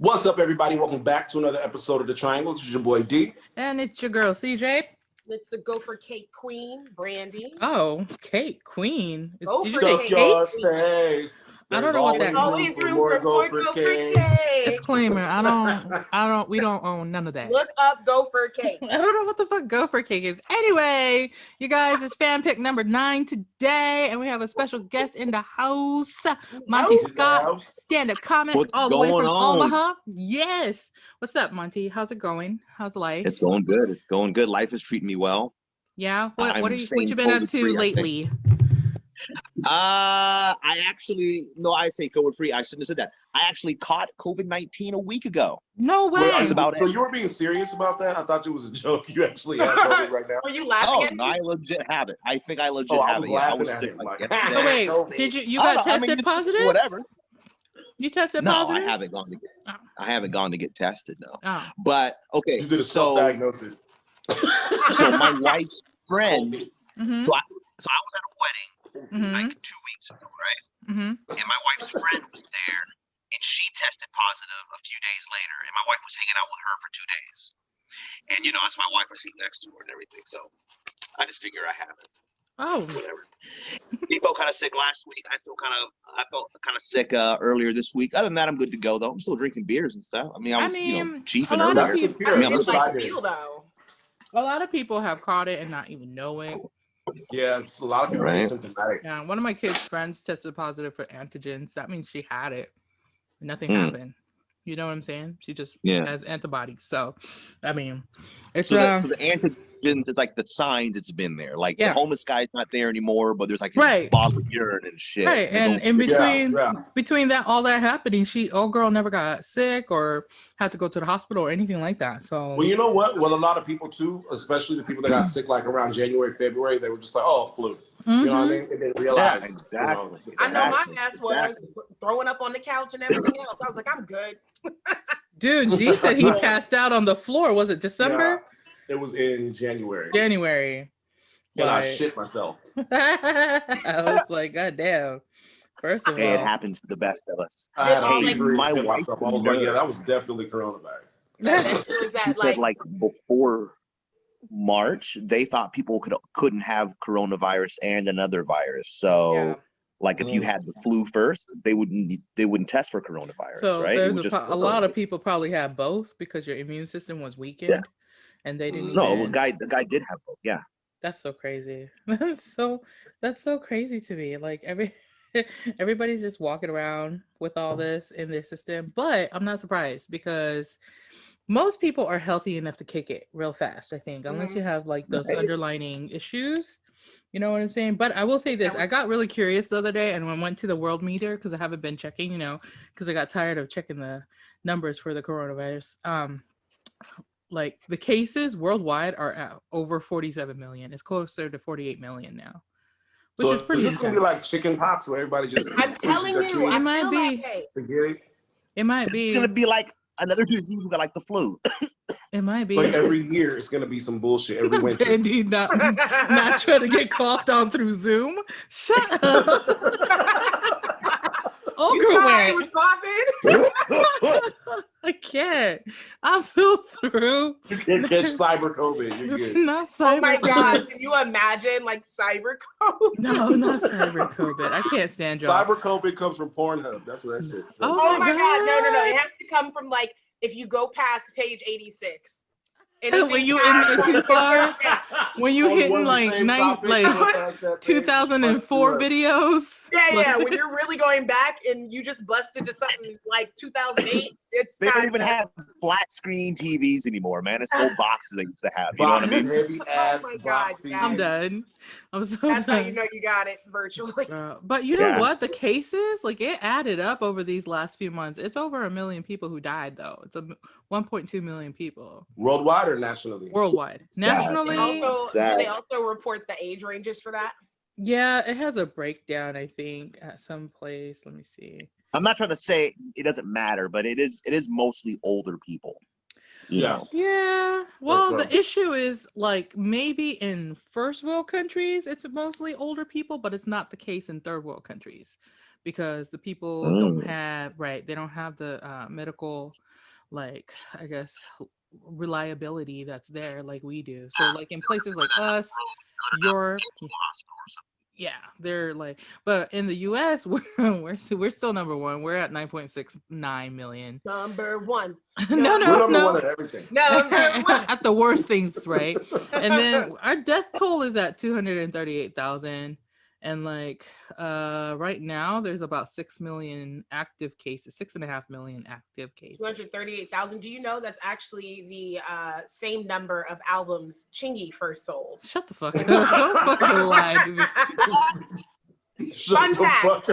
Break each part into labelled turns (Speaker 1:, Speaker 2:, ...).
Speaker 1: What's up, everybody? Welcome back to another episode of The Triangl. This is your boy D.
Speaker 2: And it's your girl, CJ.
Speaker 3: It's the Gopher Cake Queen, Brandi.
Speaker 2: Oh, Cake Queen.
Speaker 3: Gopher
Speaker 2: Did you
Speaker 3: Cake.
Speaker 2: say
Speaker 1: Your
Speaker 2: cake?
Speaker 1: face.
Speaker 2: I don't know what that is.
Speaker 3: Always room for more Gopher Cake.
Speaker 2: Disclaimer, we don't own none of that.
Speaker 3: Look up Gopher Cake.
Speaker 2: I don't know what the fuck Gopher Cake is. Anyway, you guys, it's fan pick number 9 today, and we have a special guest in the house, Monte Scott, stand-up comic all the way from Omaha. Yes. What's up, Monte? How's it going? How's life?
Speaker 4: It's going good. It's going good. Life is treating me well.
Speaker 2: Yeah. What you been up to lately?
Speaker 4: I say COVID free. I shouldn't have said that. I actually caught COVID-19 a week ago.
Speaker 2: No way.
Speaker 1: So you were being serious about that? I thought it was a joke. You actually have COVID right now.
Speaker 3: Were you laughing at me?
Speaker 4: No, I legit have it. I think I legit have it.
Speaker 1: I
Speaker 4: I
Speaker 1: was
Speaker 4: was sick.
Speaker 1: laughing
Speaker 2: Oh wait, did you got tested positive?
Speaker 4: Whatever.
Speaker 2: You tested
Speaker 4: No,
Speaker 2: positive?
Speaker 4: I haven't gone to get. I haven't gone to get tested. No.
Speaker 2: Oh.
Speaker 4: But okay.
Speaker 1: You did a self-diagnosis.
Speaker 4: So my wife's friend.
Speaker 2: Mm-hmm.
Speaker 4: So I was at a wedding like 2 weeks ago, right?
Speaker 2: Mm-hmm.
Speaker 4: And my wife's friend was there, and she tested positive a few days later. And my wife was hanging out with her for 2 days. And that's my wife. I sleep next to her and everything. So I just figure I have it.
Speaker 2: Oh,
Speaker 4: Whatever. He felt kind of sick last week. I felt kind of sick earlier this week. Other than that, I'm good to go though. I'm still drinking beers and stuff. I mean, I was chiefing
Speaker 2: a lot of
Speaker 4: earlier.
Speaker 2: people, a lot of people have caught it and not even know it.
Speaker 1: Yeah, it's a lot of people are symptomatic.
Speaker 2: Yeah, one of my kids' friends tested positive for antigens. That means she had it. Nothing happened. You know what I'm saying? She just has antibodies. So, I mean, it's
Speaker 4: so the antigens, it's like the signs it's been there. Like the homeless guy's not there anymore, but there's like a bottle of urine and shit.
Speaker 2: Right, and in between that, all that happening, old girl never got sick or had to go to the hospital or anything like that. So,
Speaker 1: well, you know what? Well, a lot of people too, especially the people that got sick like around January, February, they were just like, "Oh, flu." You know what I mean? And didn't realize.
Speaker 4: Exactly.
Speaker 3: I know my ass was throwing up on the couch and everything else. I was like, I'm good.
Speaker 2: Dude, D said he passed out on the floor. Was it December?
Speaker 1: Yeah, it was in January.
Speaker 2: And
Speaker 1: I shit myself.
Speaker 2: I was like, God damn. First of all,
Speaker 4: it happens to the best of us.
Speaker 1: I had my wife. I was like, yeah, that was definitely coronavirus.
Speaker 4: She said like before March, they thought people couldn't have coronavirus and another virus. So like if you had the flu first, they wouldn't test for coronavirus,
Speaker 2: so
Speaker 4: right?
Speaker 2: There's a lot of people probably had both because your immune system was weakened and they didn't
Speaker 4: the guy did have both. Yeah.
Speaker 2: That's so crazy. That's so crazy to me. Like everybody's just walking around with all this in their system, but I'm not surprised because most people are healthy enough to kick it real fast, I think, unless you have like those underlining issues. You know what I'm saying? But I will say this. I got really curious the other day and I went to the world meter because I haven't been checking, because I got tired of checking the numbers for the coronavirus. Like the cases worldwide are at over 47 million. It's closer to 48 million now. Which is pretty
Speaker 1: intense. Is this going to be like chicken pox where everybody just...
Speaker 3: I'm telling you,
Speaker 2: it might be. It might be.
Speaker 4: It's going to be like another disease like the flu.
Speaker 2: It might be.
Speaker 1: Like every year, it's going to be some bullshit every winter.
Speaker 2: Brandi not trying to get coughed on through Zoom. Shut up.
Speaker 3: You was coughing?
Speaker 2: I can't. I'm so through.
Speaker 1: You can't catch cyber COVID. You're
Speaker 2: It's
Speaker 1: good.
Speaker 2: not cyber.
Speaker 3: Oh my God. Can you imagine like cyber COVID?
Speaker 2: No, not cyber COVID. I can't stand y'all.
Speaker 1: Cyber COVID comes from Pornhub. That's what that shit.
Speaker 3: Oh my God. No. It has to come from like if you go past page 86.
Speaker 2: When you in too far, when you hitting like 2004 videos.
Speaker 3: Yeah. When you're really going back and you just busted to something like 2008,
Speaker 4: they don't even have flat screen TVs anymore, man. It's old boxes they used to have. You know what I mean?
Speaker 1: Heavy ass
Speaker 3: box
Speaker 1: TV.
Speaker 2: I'm done. I'm so
Speaker 3: That's
Speaker 2: done.
Speaker 3: how you know you got it virtually.
Speaker 2: But you know what? The cases, like it added up over these last few months. It's over 1 million people who died, though. It's 1.2 million people.
Speaker 1: Worldwide or nationally?
Speaker 2: Worldwide. Nationally.
Speaker 3: Do they also report the age ranges for that?
Speaker 2: Yeah, it has a breakdown, I think, at some place. Let me see.
Speaker 4: I'm not trying to say it doesn't matter, but it is mostly older people.
Speaker 1: Yeah.
Speaker 2: Yeah. Well, the issue is like maybe in first world countries, it's mostly older people, but it's not the case in third world countries because the people don't have they don't have the medical, like, I guess, reliability that's there like we do. So like in places like us, Europe, yeah, they're like, but in the US, we're still number one. We're at 9.69 million.
Speaker 3: Number one.
Speaker 2: No,
Speaker 1: We're number one at everything.
Speaker 3: Number one.
Speaker 2: At the worst things, right? And then our death toll is at 238,000. And like right now, there's about 6 million active cases, 6.5 million active cases.
Speaker 3: 238,000. Do you know that's actually the same number of albums Chingy first sold?
Speaker 2: Shut the fuck up. Don't fucking lie to me.
Speaker 3: Fun fact.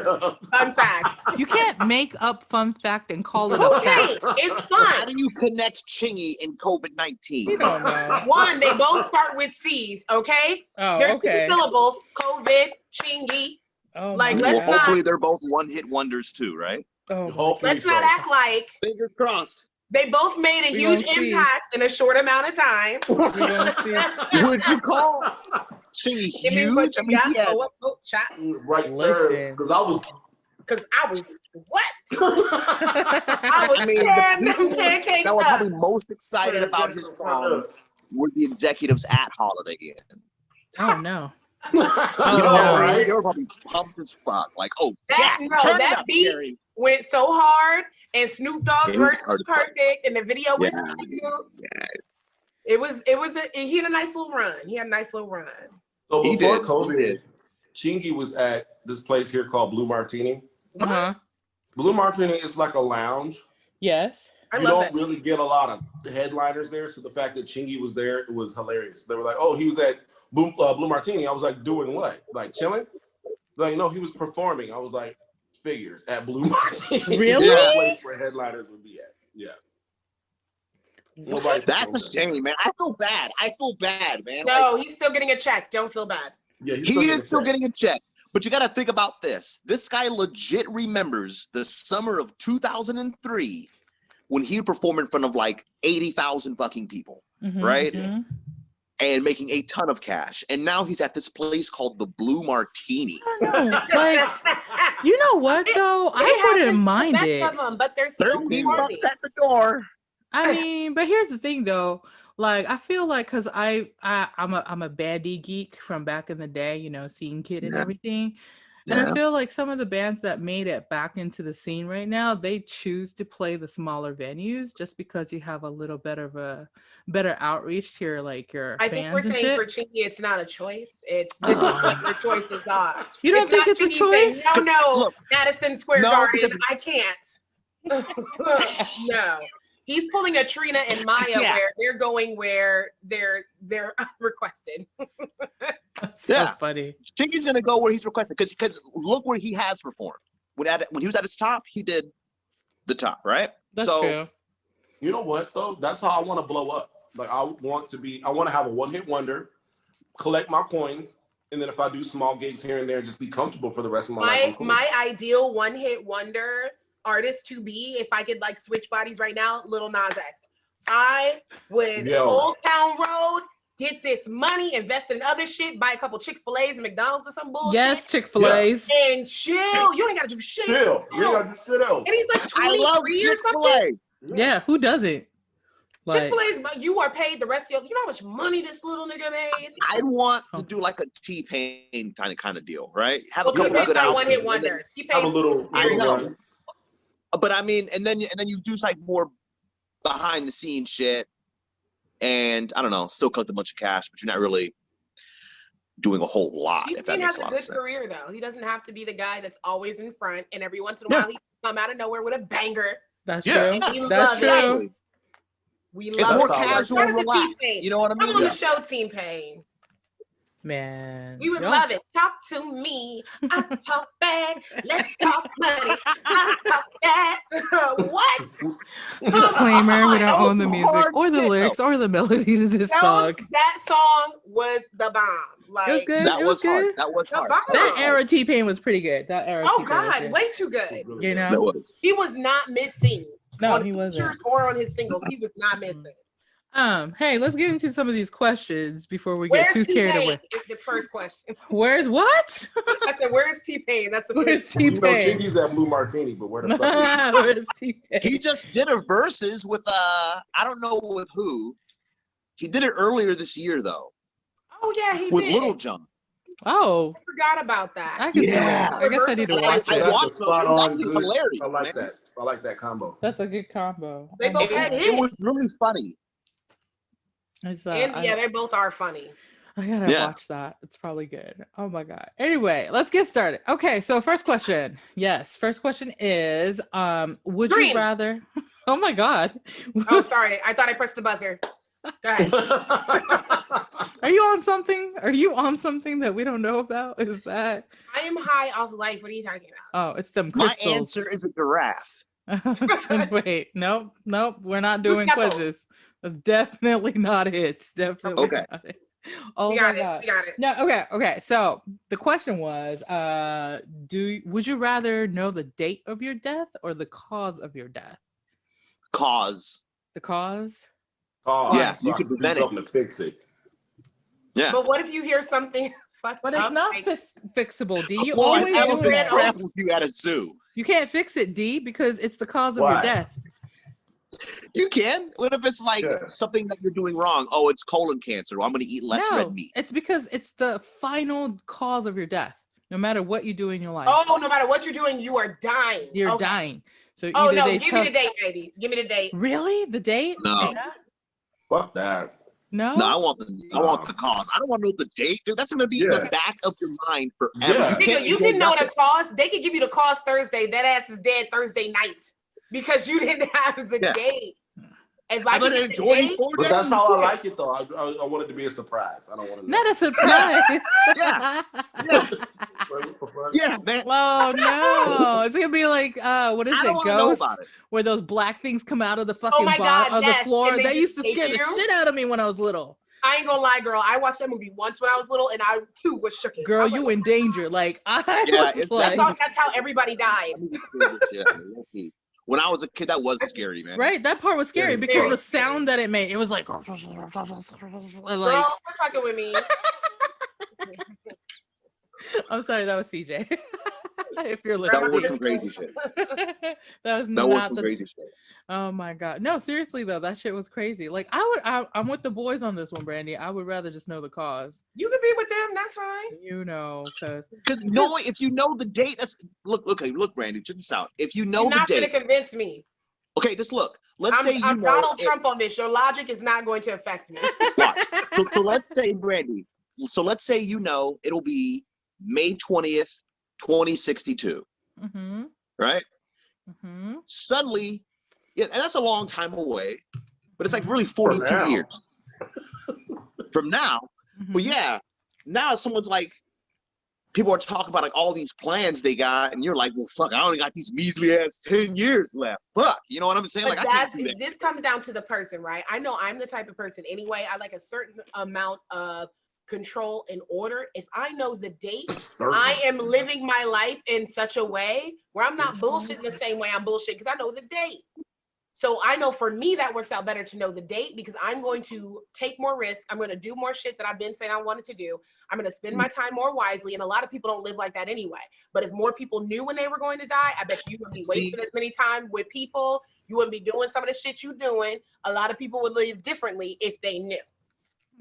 Speaker 3: Fun fact.
Speaker 2: You can't make up fun fact and call it a fact.
Speaker 3: It's
Speaker 4: How
Speaker 3: fun.
Speaker 4: do you connect Chingy and COVID-19?
Speaker 2: You don't know.
Speaker 3: One, they both start with C's, okay?
Speaker 2: Oh,
Speaker 3: They're
Speaker 2: okay.
Speaker 3: 2 syllables. COVID, Chingy.
Speaker 2: Oh,
Speaker 3: Like,
Speaker 2: my
Speaker 3: let's
Speaker 2: God.
Speaker 4: Hopefully they're both one-hit wonders too, right?
Speaker 2: Oh,
Speaker 1: Hopefully
Speaker 3: Let's not act like
Speaker 4: Fingers crossed.
Speaker 3: they both made a
Speaker 2: We
Speaker 3: huge
Speaker 2: gonna see.
Speaker 3: impact in a short amount of time.
Speaker 2: we're gonna see.
Speaker 4: Would you call Chingy
Speaker 3: Give me what
Speaker 4: huge? I
Speaker 3: you
Speaker 4: mean,
Speaker 3: got.
Speaker 4: he had,
Speaker 3: Shot.
Speaker 1: Right there.
Speaker 2: Listen.
Speaker 1: Because I was.
Speaker 3: Because I was, what? I was tearing them pancakes
Speaker 4: that were
Speaker 3: up.
Speaker 4: probably most excited about his song were the executives at Holiday Inn.
Speaker 2: Oh no.
Speaker 4: You
Speaker 2: Oh,
Speaker 4: know,
Speaker 2: no.
Speaker 4: right? They were probably pumped as fuck. Like, oh,
Speaker 3: That,
Speaker 4: yeah,
Speaker 3: no,
Speaker 4: turn it
Speaker 3: that
Speaker 4: up,
Speaker 3: beat
Speaker 4: Jerry.
Speaker 3: went so hard, and Snoop Dogg's
Speaker 4: Yeah,
Speaker 3: verse was perfect, and the video was
Speaker 4: Yeah.
Speaker 3: cute. He had a nice little run.
Speaker 1: So
Speaker 4: He
Speaker 1: before
Speaker 4: did.
Speaker 1: COVID, Chingy was at this place here called Blue Martini.
Speaker 2: Uh-huh.
Speaker 1: Blue Martini is like a lounge.
Speaker 2: Yes.
Speaker 3: I
Speaker 1: You
Speaker 3: love
Speaker 1: don't
Speaker 3: that.
Speaker 1: really get a lot of headliners there, so the fact that Chingy was there, it was hilarious. They were like, "Oh, he was at Blue Martini." I was like, "Doing what? Like chilling?" Like, no, he was performing. I was like, "Figures at Blue Martini."
Speaker 2: Really?
Speaker 1: It's a place where headliners would be at. Yeah. Nobody
Speaker 4: That's a
Speaker 1: performed there.
Speaker 4: shame, man. I feel bad, man.
Speaker 3: No,
Speaker 4: Like,
Speaker 3: he's still getting a check. Don't feel bad.
Speaker 1: Yeah,
Speaker 4: he is still getting a check. But you got to think about this. This guy legit remembers the summer of 2003 when he would perform in front of like 80,000 fucking people,
Speaker 2: Mhm,
Speaker 4: right?
Speaker 2: mhm.
Speaker 4: And making a ton of cash. And now he's at this place called the Blue Martini.
Speaker 2: I don't know. Like, you know what though? I wouldn't mind it.
Speaker 3: Of them, but they're still
Speaker 4: $13
Speaker 3: performing.
Speaker 4: at the door.
Speaker 2: I mean, but here's the thing though. Like, I feel like because I'm a baddie geek from back in the day, you know, Scene Kid and
Speaker 4: Yeah.
Speaker 2: everything. And
Speaker 4: Yeah.
Speaker 2: I feel like some of the bands that made it back into the scene right now, they choose to play the smaller venues just because you have a little bit of a better outreach to your
Speaker 3: I think we're
Speaker 2: fans and
Speaker 3: saying
Speaker 2: shit.
Speaker 3: for Chingy, it's not a choice. This is what your choices are.
Speaker 2: You don't think
Speaker 3: not
Speaker 2: it's a
Speaker 3: Chingy saying,
Speaker 2: choice?
Speaker 3: no,
Speaker 4: Look,
Speaker 3: Madison Square
Speaker 4: no,
Speaker 3: Garden,
Speaker 4: because-
Speaker 3: I can't. No. He's pulling a Trina and Maya
Speaker 4: Yeah.
Speaker 3: where they're going where they're requested.
Speaker 2: That's so
Speaker 4: Yeah.
Speaker 2: funny.
Speaker 4: Chingy's gonna go where he's requested because look where he has performed. When he was at his top, he did the top, right?
Speaker 2: That's
Speaker 4: so
Speaker 2: true.
Speaker 1: You know what though? That's how I want to blow up. Like I want to have a one-hit wonder, collect my coins, and then if I do small gigs here and there, just be comfortable for the rest of my life. I'm cool.
Speaker 3: My ideal one-hit wonder artist to be, if I could like switch bodies right now, Lil Nas X. I would Old Town Road, get this money, invest in other shit, buy a couple Chick-fil-A's and McDonald's or some bullshit.
Speaker 2: Yes, Chick-fil-A's.
Speaker 3: And chill. You ain't gotta do shit.
Speaker 1: Still, you ain't gotta do shit else.
Speaker 3: And he's like
Speaker 4: I love
Speaker 3: 23 or something.
Speaker 4: Chick-fil-A.
Speaker 2: Yeah, who doesn't? Like,
Speaker 3: Chick-fil-A's, but you are paid the rest of your. You know how much money this little nigga made?
Speaker 4: I'd want to do like a T-Pain kind of deal, right? Have
Speaker 3: Well,
Speaker 4: a couple of
Speaker 3: T-Pain's
Speaker 4: good
Speaker 3: not
Speaker 4: albums.
Speaker 3: one-hit wonder.
Speaker 1: Have a little
Speaker 4: I know.
Speaker 1: run.
Speaker 4: But I mean, and then you do like more behind the scenes shit, and I don't know, still collect a bunch of cash, but you're not really doing a whole lot. If that
Speaker 3: T-Pain
Speaker 4: makes
Speaker 3: has
Speaker 4: a
Speaker 3: a
Speaker 4: lot
Speaker 3: good
Speaker 4: of sense.
Speaker 3: career though. He doesn't have to be the guy that's always in front, and every once in a
Speaker 4: Yeah.
Speaker 3: while he come out of nowhere with a banger.
Speaker 2: that's
Speaker 1: Yeah.
Speaker 2: true.
Speaker 3: We
Speaker 2: That's
Speaker 3: love it.
Speaker 2: true.
Speaker 3: We
Speaker 4: It's
Speaker 3: love
Speaker 4: more
Speaker 3: it.
Speaker 1: how I like
Speaker 4: casual
Speaker 3: Shout
Speaker 4: and
Speaker 3: out to
Speaker 4: relaxed.
Speaker 3: T-Pain.
Speaker 4: You know what I
Speaker 3: Come
Speaker 4: mean?
Speaker 3: on
Speaker 1: Yeah.
Speaker 3: the show, T-Pain.
Speaker 2: Man.
Speaker 3: We would
Speaker 2: y'all-
Speaker 3: love it. Talk to me. I talk bad. Let's talk money. I talk that. What?
Speaker 2: Disclaimer, we
Speaker 4: That
Speaker 2: don't
Speaker 4: was
Speaker 2: own the
Speaker 4: some
Speaker 2: music
Speaker 4: hard
Speaker 2: or the
Speaker 4: shit,
Speaker 2: lyrics or the melody to this song.
Speaker 3: That song was the bomb. Like
Speaker 2: It was good.
Speaker 4: That
Speaker 2: it
Speaker 4: was hard.
Speaker 2: good.
Speaker 4: That was
Speaker 3: The
Speaker 4: hard.
Speaker 3: bomb.
Speaker 2: That era T-Pain was pretty good. That era
Speaker 3: Oh
Speaker 2: T-Pain was
Speaker 3: God,
Speaker 2: good.
Speaker 3: way too good.
Speaker 2: You know?
Speaker 4: That was.
Speaker 3: He was not missing.
Speaker 2: No,
Speaker 3: on
Speaker 2: he
Speaker 3: features
Speaker 2: wasn't.
Speaker 3: or on his singles. He was not missing.
Speaker 2: Hey, let's get into some of these questions before we
Speaker 3: Where's
Speaker 2: get too carried
Speaker 3: T-Pain
Speaker 2: away.
Speaker 3: is the first question.
Speaker 2: Where's what?
Speaker 3: I said, where's T-Pain? That's the
Speaker 2: Where's
Speaker 3: first.
Speaker 2: T-Pain?
Speaker 1: You know, Chingy's at Blue Martini, but where the fuck is
Speaker 2: Where's T-Pain?
Speaker 4: He just did a versus with I don't know with who. He did it earlier this year though.
Speaker 3: Oh yeah, he
Speaker 4: with
Speaker 3: did.
Speaker 4: Little John.
Speaker 2: Oh,
Speaker 3: I forgot about that.
Speaker 2: I can see that. I guess I need to watch it.
Speaker 1: That's a spot on
Speaker 4: It's
Speaker 1: good.
Speaker 4: hilarious,
Speaker 1: I like
Speaker 4: man.
Speaker 1: that. I like that combo.
Speaker 2: That's a good combo.
Speaker 3: They both had hits.
Speaker 4: It was really funny.
Speaker 2: It's,
Speaker 3: And yeah, they both are funny.
Speaker 2: I gotta watch that. It's probably good. Oh my god. Anyway, let's get started. Okay, so first question. Yes, first question is would
Speaker 3: Green.
Speaker 2: you rather Oh my god.
Speaker 3: Oh, sorry. I thought I pressed the buzzer. Go ahead.
Speaker 2: Are you on something? Are you on something that we don't know about? Is that
Speaker 3: I am high off life. What are you talking about?
Speaker 2: Oh, it's them crystals.
Speaker 4: My answer is a giraffe.
Speaker 2: Wait, nope, we're not doing quizzes. That's definitely not it. It's definitely
Speaker 4: Okay.
Speaker 2: not it. Oh
Speaker 3: We
Speaker 2: my
Speaker 3: got it.
Speaker 2: god.
Speaker 3: We got it.
Speaker 2: No, okay. So the question was, would you rather know the date of your death or the cause of your death?
Speaker 4: Cause.
Speaker 2: The cause?
Speaker 1: Oh,
Speaker 4: Yeah,
Speaker 1: so
Speaker 4: you
Speaker 1: I
Speaker 4: could
Speaker 1: can do
Speaker 4: prevent it.
Speaker 1: something to fix it.
Speaker 4: Yeah.
Speaker 3: But what if you hear something fucked
Speaker 2: But it's
Speaker 3: up,
Speaker 2: not
Speaker 3: like-
Speaker 2: fixable, D. You
Speaker 4: Well, an
Speaker 2: always do
Speaker 4: elephant
Speaker 2: it.
Speaker 4: tramples you at a zoo.
Speaker 2: You can't fix it, D, because it's the cause of
Speaker 1: Why?
Speaker 2: your death.
Speaker 4: You can. What if it's like something that you're doing wrong? Oh, it's colon cancer. Well, I'm going to eat less red meat.
Speaker 2: It's because it's the final cause of your death. No matter what you do in your life.
Speaker 3: Oh, no matter what you're doing, you are dying.
Speaker 2: You're
Speaker 3: Okay.
Speaker 2: dying. So
Speaker 3: Oh
Speaker 2: either
Speaker 3: no,
Speaker 2: they
Speaker 3: give me the date, baby. Give me the date.
Speaker 2: Really? The date?
Speaker 4: No.
Speaker 2: Yeah.
Speaker 1: Fuck that.
Speaker 2: No?
Speaker 4: No, I want the cause. I don't want to know the date, dude. That's going to be in the back of your mind forever.
Speaker 1: Yeah.
Speaker 3: You can know the cause. They can give you the cause Thursday. That ass is dead Thursday night because you didn't have the date. If I
Speaker 4: I'm
Speaker 3: can
Speaker 4: enjoy these 4
Speaker 1: But
Speaker 4: days.
Speaker 1: that's how I like it, though. I want it to be a surprise. I don't want to know.
Speaker 2: Not a surprise.
Speaker 4: Yeah, man.
Speaker 2: Oh no. It's gonna be like what is
Speaker 4: I don't
Speaker 2: it,
Speaker 4: wanna know
Speaker 2: Ghost?
Speaker 4: about it.
Speaker 2: Where those black things come out of the fucking
Speaker 3: my God,
Speaker 2: of the
Speaker 3: yes.
Speaker 2: floor.
Speaker 3: And they
Speaker 2: That used to
Speaker 3: just
Speaker 2: scare
Speaker 3: take
Speaker 2: the
Speaker 3: you?
Speaker 2: shit out of me when I was little.
Speaker 3: I ain't gonna lie, girl. I watched that movie once when I was little, and I too was shook.
Speaker 2: Girl,
Speaker 3: was
Speaker 2: you
Speaker 3: like,
Speaker 2: in danger. Like I was
Speaker 4: it's
Speaker 2: like
Speaker 3: that's how everybody died.
Speaker 4: When I was a kid, that was scary, man.
Speaker 2: right, that part was scary
Speaker 1: It is
Speaker 2: because
Speaker 1: scary.
Speaker 2: the sound that it made, it was like
Speaker 3: Girl,
Speaker 2: like
Speaker 3: quit fucking with me.
Speaker 2: I'm sorry, that was CJ. If you're
Speaker 4: That
Speaker 2: listening.
Speaker 4: was some crazy shit.
Speaker 2: That was
Speaker 4: That was
Speaker 2: not
Speaker 4: some
Speaker 2: the
Speaker 4: crazy shit.
Speaker 2: Oh my god. No, seriously though, that shit was crazy. Like I'm with the boys on this one, Brandi. I would rather just know the cause.
Speaker 3: You can be with them. That's fine.
Speaker 2: You know, because
Speaker 4: Because if you know the date, that's look, Brandi, check this out. If you know
Speaker 3: You're
Speaker 4: the
Speaker 3: not
Speaker 4: date,
Speaker 3: gonna convince me.
Speaker 4: okay, just look. Let's say
Speaker 3: I'm Donald Trump on this. Your logic is not going to affect me.
Speaker 4: Watch. So let's say, Brandi. So let's say it'll be May 20th, 2062.
Speaker 2: mm-hmm.
Speaker 4: Right?
Speaker 2: Mm-hmm.
Speaker 4: Suddenly, and that's a long time away, but it's like really
Speaker 1: For
Speaker 4: 42
Speaker 1: now.
Speaker 4: years from now.
Speaker 2: Mm-hmm.
Speaker 4: But yeah, now someone's like, people are talking about like all these plans they got, and you're like, well, fuck, I only got these measly ass 10 years left. Fuck, you know what I'm saying?
Speaker 3: But
Speaker 4: Like, I can't do that.
Speaker 3: this comes down to the person, right? I know I'm the type of person anyway. I like a certain amount of control and order. If I know the date, I am living my life in such a way where I'm not bullshitting the same way I'm bullshitting because I know the date. So I know for me that works out better to know the date because I'm going to take more risks. I'm going to do more shit that I've been saying I wanted to do. I'm going to spend my time more wisely. And a lot of people don't live like that anyway. But if more people knew when they were going to die, I bet you wouldn't be wasting as many time with people. You wouldn't be doing some of the shit you're doing. A lot of people would live differently if they knew.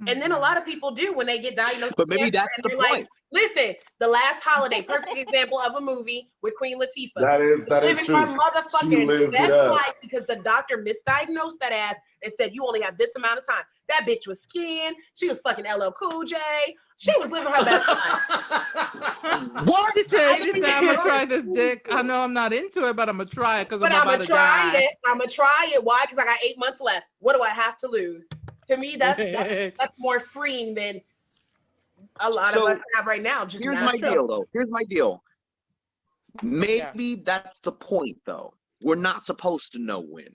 Speaker 3: And then a lot of people do when they get diagnosed.
Speaker 4: But maybe that's the point.
Speaker 3: Like, listen, The Last Holiday, perfect example of a movie with Queen Latifah.
Speaker 1: That is
Speaker 3: Living
Speaker 1: true.
Speaker 3: her
Speaker 1: She
Speaker 3: motherfucking
Speaker 1: lived it
Speaker 3: best
Speaker 1: up.
Speaker 3: life because the doctor misdiagnosed that ass and said you only have this amount of time. That bitch was skinned. She was fucking LL Cool J. She was living her best life.
Speaker 4: What?
Speaker 2: She said, I'm gonna try this dick. I know I'm not into it, but I'm gonna try it because I'm about to die.
Speaker 3: I'm gonna try it. Why? Because I got 8 months left. What do I have to lose? To me, that's more freeing than a lot of us have right now. Just
Speaker 4: here's my deal, though. Here's my deal. Maybe that's the point, though. We're not supposed to know when,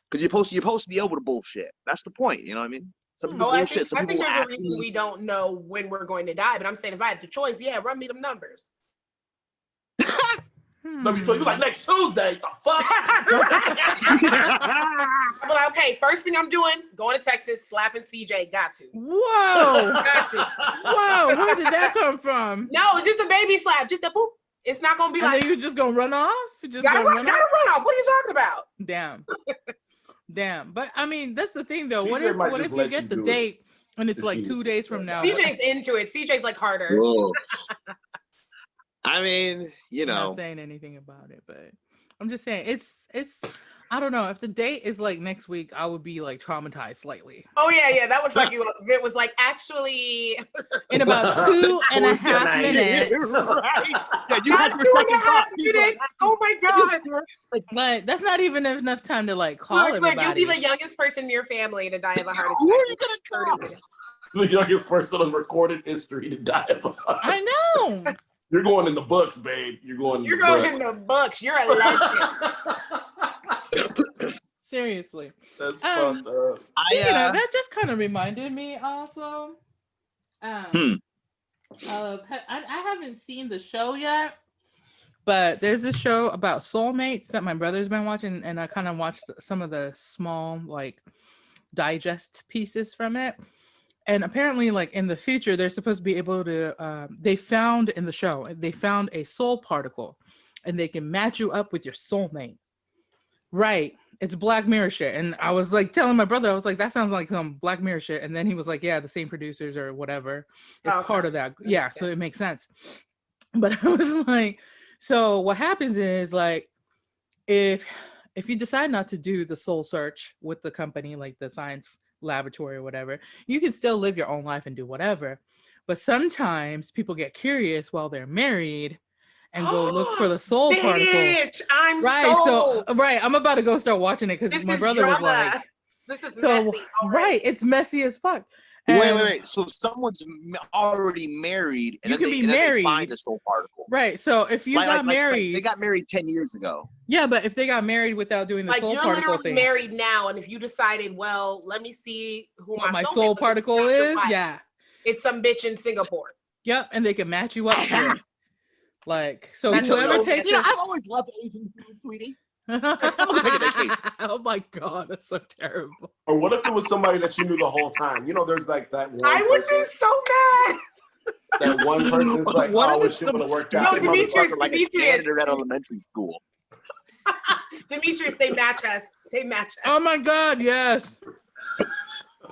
Speaker 4: because you're supposed to be able to bullshit. That's the point. You know what I mean? Some people bullshit. Some
Speaker 3: I
Speaker 4: people
Speaker 3: think there's a reason we don't know when we're going to die. But I'm saying if I had the choice, yeah, run me them numbers.
Speaker 1: Let me tell you, like next Tuesday. The fuck?
Speaker 3: I'm like, okay, first thing I'm doing, going to Texas, slapping CJ. Got to.
Speaker 2: Whoa.
Speaker 3: Got to.
Speaker 2: Whoa. Where did that come from?
Speaker 3: No, it's just a baby slap. Just a boop. It's not going to be
Speaker 2: and
Speaker 3: like.
Speaker 2: then you just going to run off?
Speaker 3: Gotta run off. What are you talking about?
Speaker 2: Damn. Damn. But I mean, that's the thing though. What
Speaker 1: CJ
Speaker 2: if you get the date and it's like 2 days from now?
Speaker 3: CJ's into it. CJ's like harder.
Speaker 4: I mean, you know.
Speaker 2: I'm not saying anything about it, but I'm just saying it's I don't know. If the date is like next week, I would be like traumatized slightly.
Speaker 3: Oh yeah, that would fuck you up. It was like actually
Speaker 2: in about 2.5 minutes.
Speaker 4: Right. Yeah, you
Speaker 3: had 2.5 minutes. Oh my god.
Speaker 2: Like that's not even enough time to like call everybody.
Speaker 3: Look, you'll be the youngest person in your family to die of a heart attack.
Speaker 4: Who are you gonna call?
Speaker 1: The youngest person in recorded history to die of a heart.
Speaker 2: I know.
Speaker 1: You're going in the books, babe. You're going in
Speaker 3: the books. You're a legend.
Speaker 2: Seriously.
Speaker 1: That's fucked up.
Speaker 2: That just kind of reminded me also. I haven't seen the show yet, but there's a show about soulmates that my brother's been watching, and I kind of watched some of the small like digest pieces from it. And apparently, like in the future, they're supposed to be able to, they found in the show, they found a soul particle and they can match you up with your soulmate. Right. It's Black Mirror shit. And I was like telling my brother, I was like, that sounds like some Black Mirror shit. And then he was like, yeah, the same producers or whatever is part of that. Yeah. So it makes sense. But I was like, so what happens is like, if you decide not to do the soul search with the company, like the science laboratory or whatever, you can still live your own life and do whatever, but sometimes people get curious while they're married and go look for the soul particle.
Speaker 3: I'm
Speaker 2: I'm about to go start watching it because my brother was like,
Speaker 3: this is messy.
Speaker 2: Right, it's messy as fuck.
Speaker 4: Wait. So someone's already married, and
Speaker 2: you
Speaker 4: then
Speaker 2: can be married.
Speaker 4: They find the soul particle.
Speaker 2: Right. So if you got married,
Speaker 4: they got married 10 years ago.
Speaker 2: Yeah, but if they got married without doing the soul particle thing,
Speaker 3: you're literally married now, and if you decided, well, let me see who
Speaker 2: my soul particle is,
Speaker 3: it's some bitch in Singapore.
Speaker 2: Yep, and they can match you up to it. Like, so whoever takes
Speaker 4: I've always loved Asian food, sweetie.
Speaker 2: Oh my god, that's so terrible.
Speaker 1: Or what if it was somebody that you knew the whole time? You know, there's like that one
Speaker 3: I would be so mad.
Speaker 1: That one person's like, oh, I wish it would have worked out.
Speaker 3: No, Demetrius,
Speaker 4: like a janitor at elementary school.
Speaker 3: Demetrius, they match us.
Speaker 2: Oh my god, yes.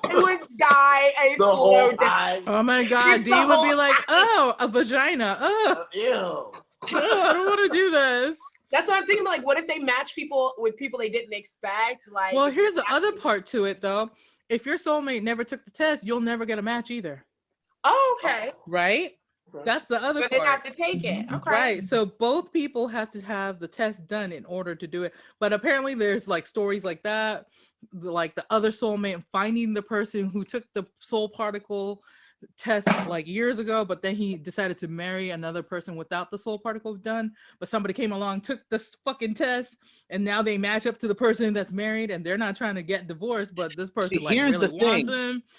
Speaker 3: I would die a slow death.
Speaker 2: Oh my god, Dee would be like, oh, a vagina. Oh,
Speaker 1: ew.
Speaker 2: I don't want to do this.
Speaker 3: That's what I'm thinking. Like, what if they match people with people they didn't expect? Like,
Speaker 2: well, here's the other part to it, though. If your soulmate never took the test, you'll never get a match either.
Speaker 3: Oh, okay.
Speaker 2: Right? That's the other part.
Speaker 3: But they have to take it. Okay.
Speaker 2: Right. So both people have to have the test done in order to do it. But apparently there's like stories like that, like the other soulmate finding the person who took the soul particle test like years ago, but then he decided to marry another person without the soul particle done, but somebody came along, took this fucking test, and now they match up to the person that's married, and they're not trying to get divorced, but this person wants him.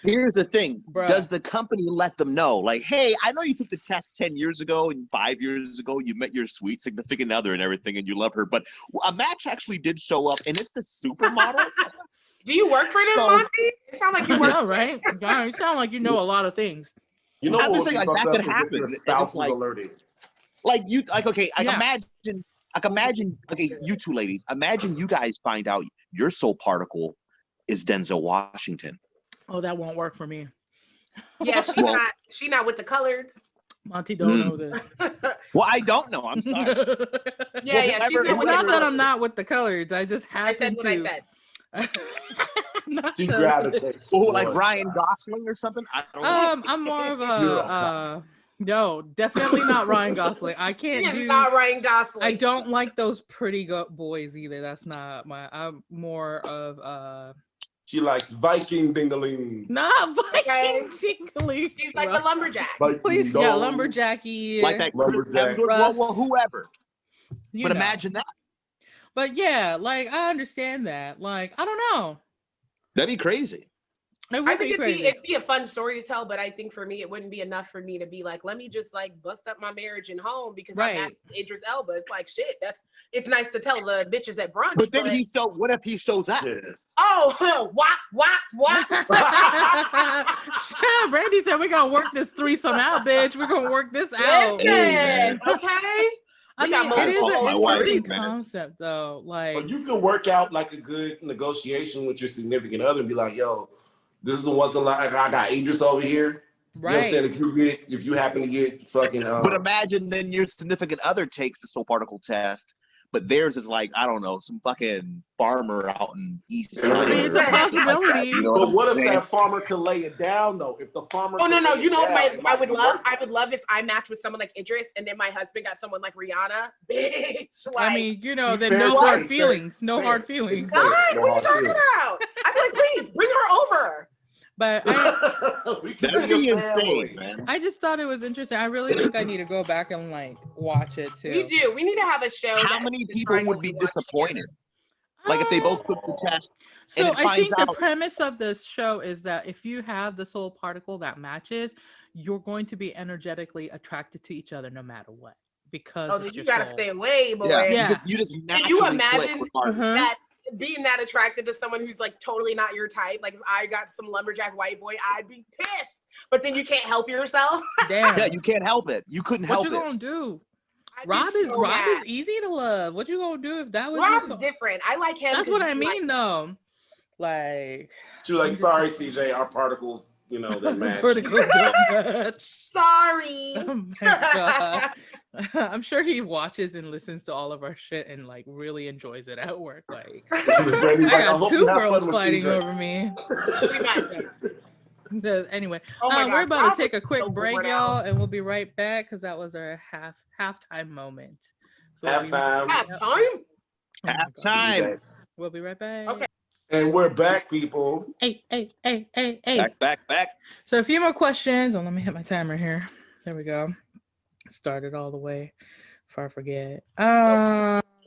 Speaker 4: Here's the thing.
Speaker 2: Bruh.
Speaker 4: Does the company let them know, like, hey, I know you took the test 10 years ago and 5 years ago you met your sweet significant other and everything and you love her, but a match actually did show up and it's the supermodel?
Speaker 3: Do you work for them, Monty? It sounds like you work.
Speaker 2: No, right? God, you sound like you know a lot of things.
Speaker 1: You know,
Speaker 4: I'm just saying, like, that could happen.
Speaker 1: Your spouse was
Speaker 4: like,
Speaker 1: alerted.
Speaker 4: Like you, like, okay, I can imagine, okay, you two ladies, imagine you guys find out your soul particle is Denzel Washington.
Speaker 2: Oh, that won't work for me.
Speaker 3: Yeah, she not with the colors.
Speaker 2: Monty don't know this.
Speaker 4: Well, I don't know. I'm sorry.
Speaker 2: It's not that I'm not with the colors. I just happen to.
Speaker 3: I said.
Speaker 1: She gravitates.
Speaker 4: Like Ryan Gosling or something. I don't know.
Speaker 2: I'm more of a no, definitely not Ryan Gosling. I can't do.
Speaker 3: Not Ryan Gosling.
Speaker 2: I don't like those pretty boys either. That's not my. I'm more of
Speaker 1: She likes Viking ding-a-ling.
Speaker 2: Not Viking ding-a-ling.
Speaker 3: She's like the lumberjack.
Speaker 2: Please, yeah, lumberjacky.
Speaker 4: Like that
Speaker 1: lumberjack.
Speaker 4: Well, whoever. But
Speaker 2: know.
Speaker 4: Imagine that.
Speaker 2: But yeah, like I understand that. Like I don't know.
Speaker 4: That'd be crazy.
Speaker 3: I think it'd be a fun story to tell, but I think for me it wouldn't be enough for me to be like, let me just like bust up my marriage and home because I'm at Idris Elba. It's like shit. It's nice to tell the bitches at brunch.
Speaker 4: But then what if he shows up?
Speaker 1: Yeah.
Speaker 3: Oh, whack.
Speaker 2: Brandi said we're gonna work this threesome out, bitch. We're gonna work this out.
Speaker 3: Okay.
Speaker 2: I mean, it is an interesting concept though. Like,
Speaker 1: but you can work out like a good negotiation with your significant other and be like, yo, this is what's a lot. I got Idris over here.
Speaker 2: Right.
Speaker 1: You know what I'm saying? If you happen to get fucking
Speaker 4: but imagine then your significant other takes the soul particle test, but theirs is like, I don't know, some fucking farmer out in East China.
Speaker 2: I mean, it's a possibility.
Speaker 4: Like that, you know
Speaker 1: but what if that farmer could lay it down though? If the farmer
Speaker 3: no. You know what I would love? I would love if I matched with someone like Idris and then my husband got someone like Rihanna. Bitch. Like,
Speaker 2: I mean, you know, then no hard feelings. No hard feelings.
Speaker 3: God, what are you talking about? I'd be like, please bring her over.
Speaker 2: But
Speaker 4: that'd be insane, man.
Speaker 2: I just thought it was interesting. I really think I need to go back and like watch it too.
Speaker 3: We do. We need to have a show.
Speaker 4: How many people would be disappointed? Like if they both took the test.
Speaker 2: So I think the premise of this show is that if you have the soul particle that matches, you're going to be energetically attracted to each other no matter what. Because
Speaker 3: you gotta stay away, boy.
Speaker 2: Yeah.
Speaker 4: You just
Speaker 3: Can you imagine that? Being that attracted to someone who's like totally not your type, like if I got some lumberjack white boy, I'd be pissed. But then you can't help yourself.
Speaker 2: Damn.
Speaker 4: Yeah, you can't help it. You couldn't help it.
Speaker 2: What you gonna do? Rob is easy to love. What you gonna do if that was
Speaker 3: Rob's different? I like him.
Speaker 2: That's what I mean, though. Like,
Speaker 1: you're like, sorry, CJ, our particles, you know, that match.
Speaker 2: Particles don't match.
Speaker 3: Sorry.
Speaker 2: Oh my god. I'm sure he watches and listens to all of our shit and like really enjoys it at work. Like, I got two girls fighting over me. Anyway, we're about to take a quick break, y'all, and we'll be right back because that was our halftime moment. So
Speaker 3: halftime.
Speaker 2: We'll be right back.
Speaker 3: Okay.
Speaker 1: And we're back, people.
Speaker 2: Hey.
Speaker 4: Back.
Speaker 2: So a few more questions. Oh, let me hit my timer here. There we go. Started all the way before I forget.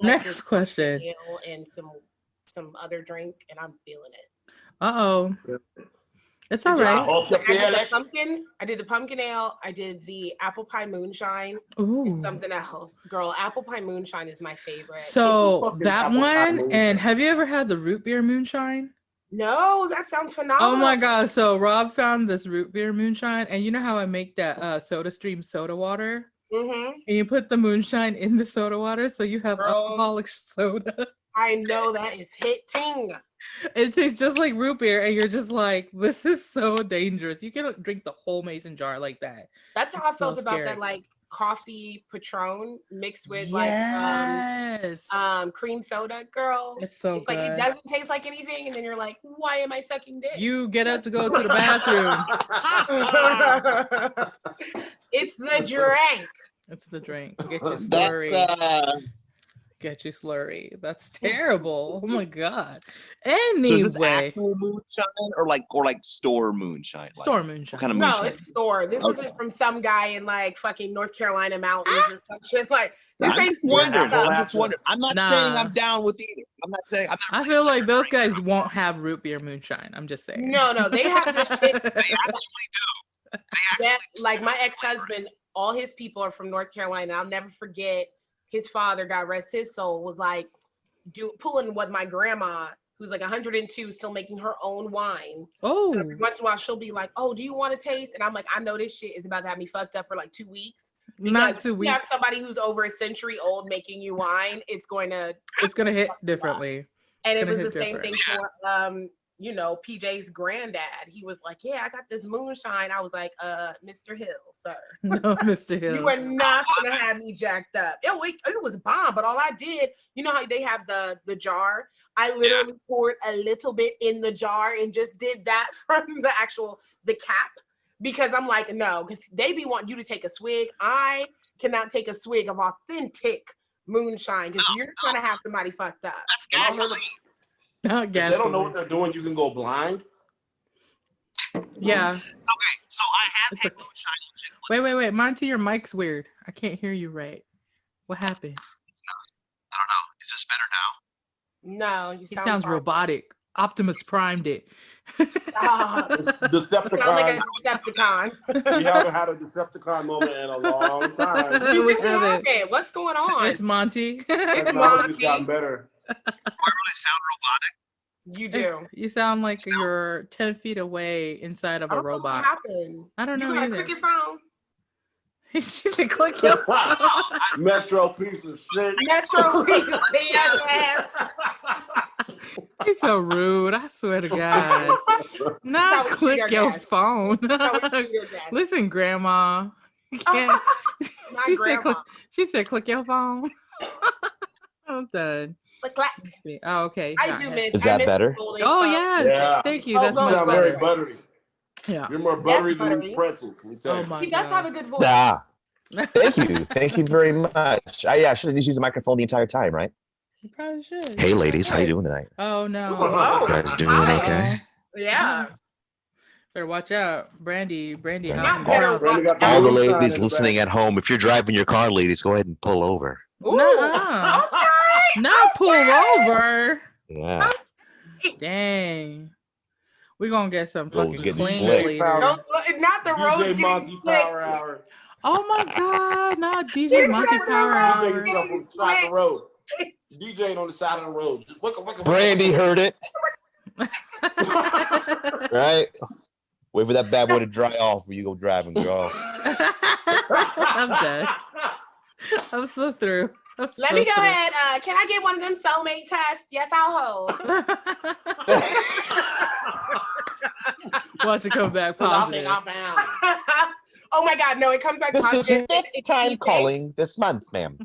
Speaker 2: Next question.
Speaker 3: And some other drink, and I'm feeling it.
Speaker 2: Uh-oh. It's all right.
Speaker 3: I did the pumpkin ale. I did the apple pie moonshine.
Speaker 2: Ooh.
Speaker 3: And something else. Girl, apple pie moonshine is my favorite.
Speaker 2: So that one, and have you ever had the root beer moonshine?
Speaker 3: No, that sounds phenomenal.
Speaker 2: Oh my god. So Rob found this root beer moonshine, and you know how I make that soda stream soda water?
Speaker 3: Mm-hmm.
Speaker 2: And you put the moonshine in the soda water, so you have alcoholic soda.
Speaker 3: I know that is hitting.
Speaker 2: It tastes just like root beer, and you're just like, this is so dangerous. You can't drink the whole mason jar like that.
Speaker 3: That's how I felt about that, like coffee Patron mixed with like cream soda. Girl,
Speaker 2: it's so good.
Speaker 3: Like it doesn't taste like anything, and then you're like, why am I sucking dick?
Speaker 2: You get up to go to the bathroom.
Speaker 3: It's the drink.
Speaker 2: It's the drink. Get your slurry. Get you slurry. That's terrible. Oh my god. Anyway, so is this
Speaker 4: actual moonshine or like store moonshine?
Speaker 2: Store moonshine.
Speaker 4: What kind of moonshine?
Speaker 3: No, it's store. This isn't from some guy in like fucking North Carolina mountains or some shit. Like this ain't wondering.
Speaker 4: I'm just wondering. I'm not saying I'm down with either. I'm not saying.
Speaker 2: I feel like those guys won't have root beer moonshine. I'm just saying.
Speaker 3: No, they have this shit.
Speaker 4: They actually do.
Speaker 3: Like my ex-husband, all his people are from North Carolina. I'll never forget. His father, God rest his soul, was like pulling what my grandma, who's like 102, still making her own wine.
Speaker 2: Oh.
Speaker 3: So every once in a while, she'll be like, "Oh, do you want to taste?" And I'm like, "I know this shit is about to have me fucked up for like 2 weeks." Because
Speaker 2: not 2 weeks.
Speaker 3: You have somebody who's over a century old making you wine. It's gonna
Speaker 2: hit differently.
Speaker 3: And it was the same thing for PJ's granddad. He was like, "Yeah, I got this moonshine." I was like, Mr. Hill, sir.
Speaker 2: No, Mr. Hill.
Speaker 3: You are not gonna have me jacked up. It was bomb, but all I did, you know how they have the jar? I literally poured a little bit in the jar and just did that from the cap. Because I'm like, no, because they be wanting you to take a swig. I cannot take a swig of authentic moonshine because you're gonna have somebody fucked up.
Speaker 2: Not
Speaker 1: gas. They don't know what they're doing. You can go blind.
Speaker 2: Yeah.
Speaker 4: Okay, so I have had moonshine.
Speaker 2: Wait. Monty, your mic's weird. I can't hear you right. What happened?
Speaker 4: I don't know. Is this better now?
Speaker 3: No,
Speaker 2: he sounds robotic. Optimus Primed it.
Speaker 3: Stop.
Speaker 1: Decepticon.
Speaker 3: Sound like a Decepticon.
Speaker 1: We haven't had a Decepticon moment in a long time.
Speaker 2: We haven't.
Speaker 3: What's going on?
Speaker 2: It's Monty.
Speaker 1: Technology's gotten better.
Speaker 4: I really sound robotic.
Speaker 3: You do.
Speaker 2: You sound like you're 10 feet away inside of a robot.
Speaker 3: What happened?
Speaker 2: I don't know
Speaker 3: You got
Speaker 2: either.
Speaker 3: a cricket phone?
Speaker 2: She said, "Click your phone."
Speaker 1: Metro piece of shit.
Speaker 3: Metro piece of ass.
Speaker 2: He's so rude. I swear to God. Not click your phone. Listen, Grandma. She said, click your phone. I'm done.
Speaker 3: Click, clack.
Speaker 2: Let's see. Oh, okay.
Speaker 3: I do miss.
Speaker 5: Is that better?
Speaker 2: Oh, yes.
Speaker 1: Yeah.
Speaker 2: Thank you. That's
Speaker 1: You
Speaker 2: much
Speaker 1: sound
Speaker 2: better.
Speaker 1: very buttery.
Speaker 2: Yeah.
Speaker 1: You're more buttery
Speaker 3: That's
Speaker 1: than
Speaker 3: buttery.
Speaker 1: these pretzels. Let me tell you.
Speaker 2: Oh, my
Speaker 3: He does
Speaker 2: God.
Speaker 3: have a good voice.
Speaker 5: Ah, thank you. Thank you very much. I should have just used the microphone the entire time, right?
Speaker 2: You probably should.
Speaker 5: Hey, ladies, how you doing tonight?
Speaker 2: Oh, no.
Speaker 3: Oh,
Speaker 5: You guys doing
Speaker 3: hi.
Speaker 5: okay?
Speaker 3: Yeah.
Speaker 2: Better watch out. Brandi
Speaker 5: Yeah.
Speaker 2: out in
Speaker 3: better
Speaker 2: front.
Speaker 1: Brandi got the
Speaker 5: All the
Speaker 1: moonshine
Speaker 5: ladies
Speaker 1: in the
Speaker 5: listening
Speaker 1: back.
Speaker 5: at home, if you're driving your car, ladies, go ahead and pull over.
Speaker 3: Ooh.
Speaker 2: Nuh-uh.
Speaker 3: Okay.
Speaker 2: Not pull over.
Speaker 5: Yeah.
Speaker 2: Dang. We're going to get some
Speaker 5: Road's
Speaker 2: fucking
Speaker 5: getting
Speaker 2: claims
Speaker 5: slick.
Speaker 2: later.
Speaker 3: Not the road.
Speaker 1: DJ Monty Power Hour.
Speaker 2: Oh, my God. Not DJ
Speaker 3: He's
Speaker 2: Monty
Speaker 3: got the
Speaker 2: Power
Speaker 3: road.
Speaker 1: DJ
Speaker 2: Hour.
Speaker 1: yourself on the side of the road. DJing on the side of the road. Just
Speaker 5: Brandi heard it, right? Wait for that bad boy to dry off before you go driving, girl.
Speaker 2: I'm dead. I'm so through.
Speaker 3: Let me go ahead. Can I get one of them soulmate tests? Yes, I'll hold.
Speaker 2: Watch it come back positive.
Speaker 3: Oh my God, no, it comes back
Speaker 5: This is
Speaker 3: positive.
Speaker 5: your fifth time calling this month, ma'am.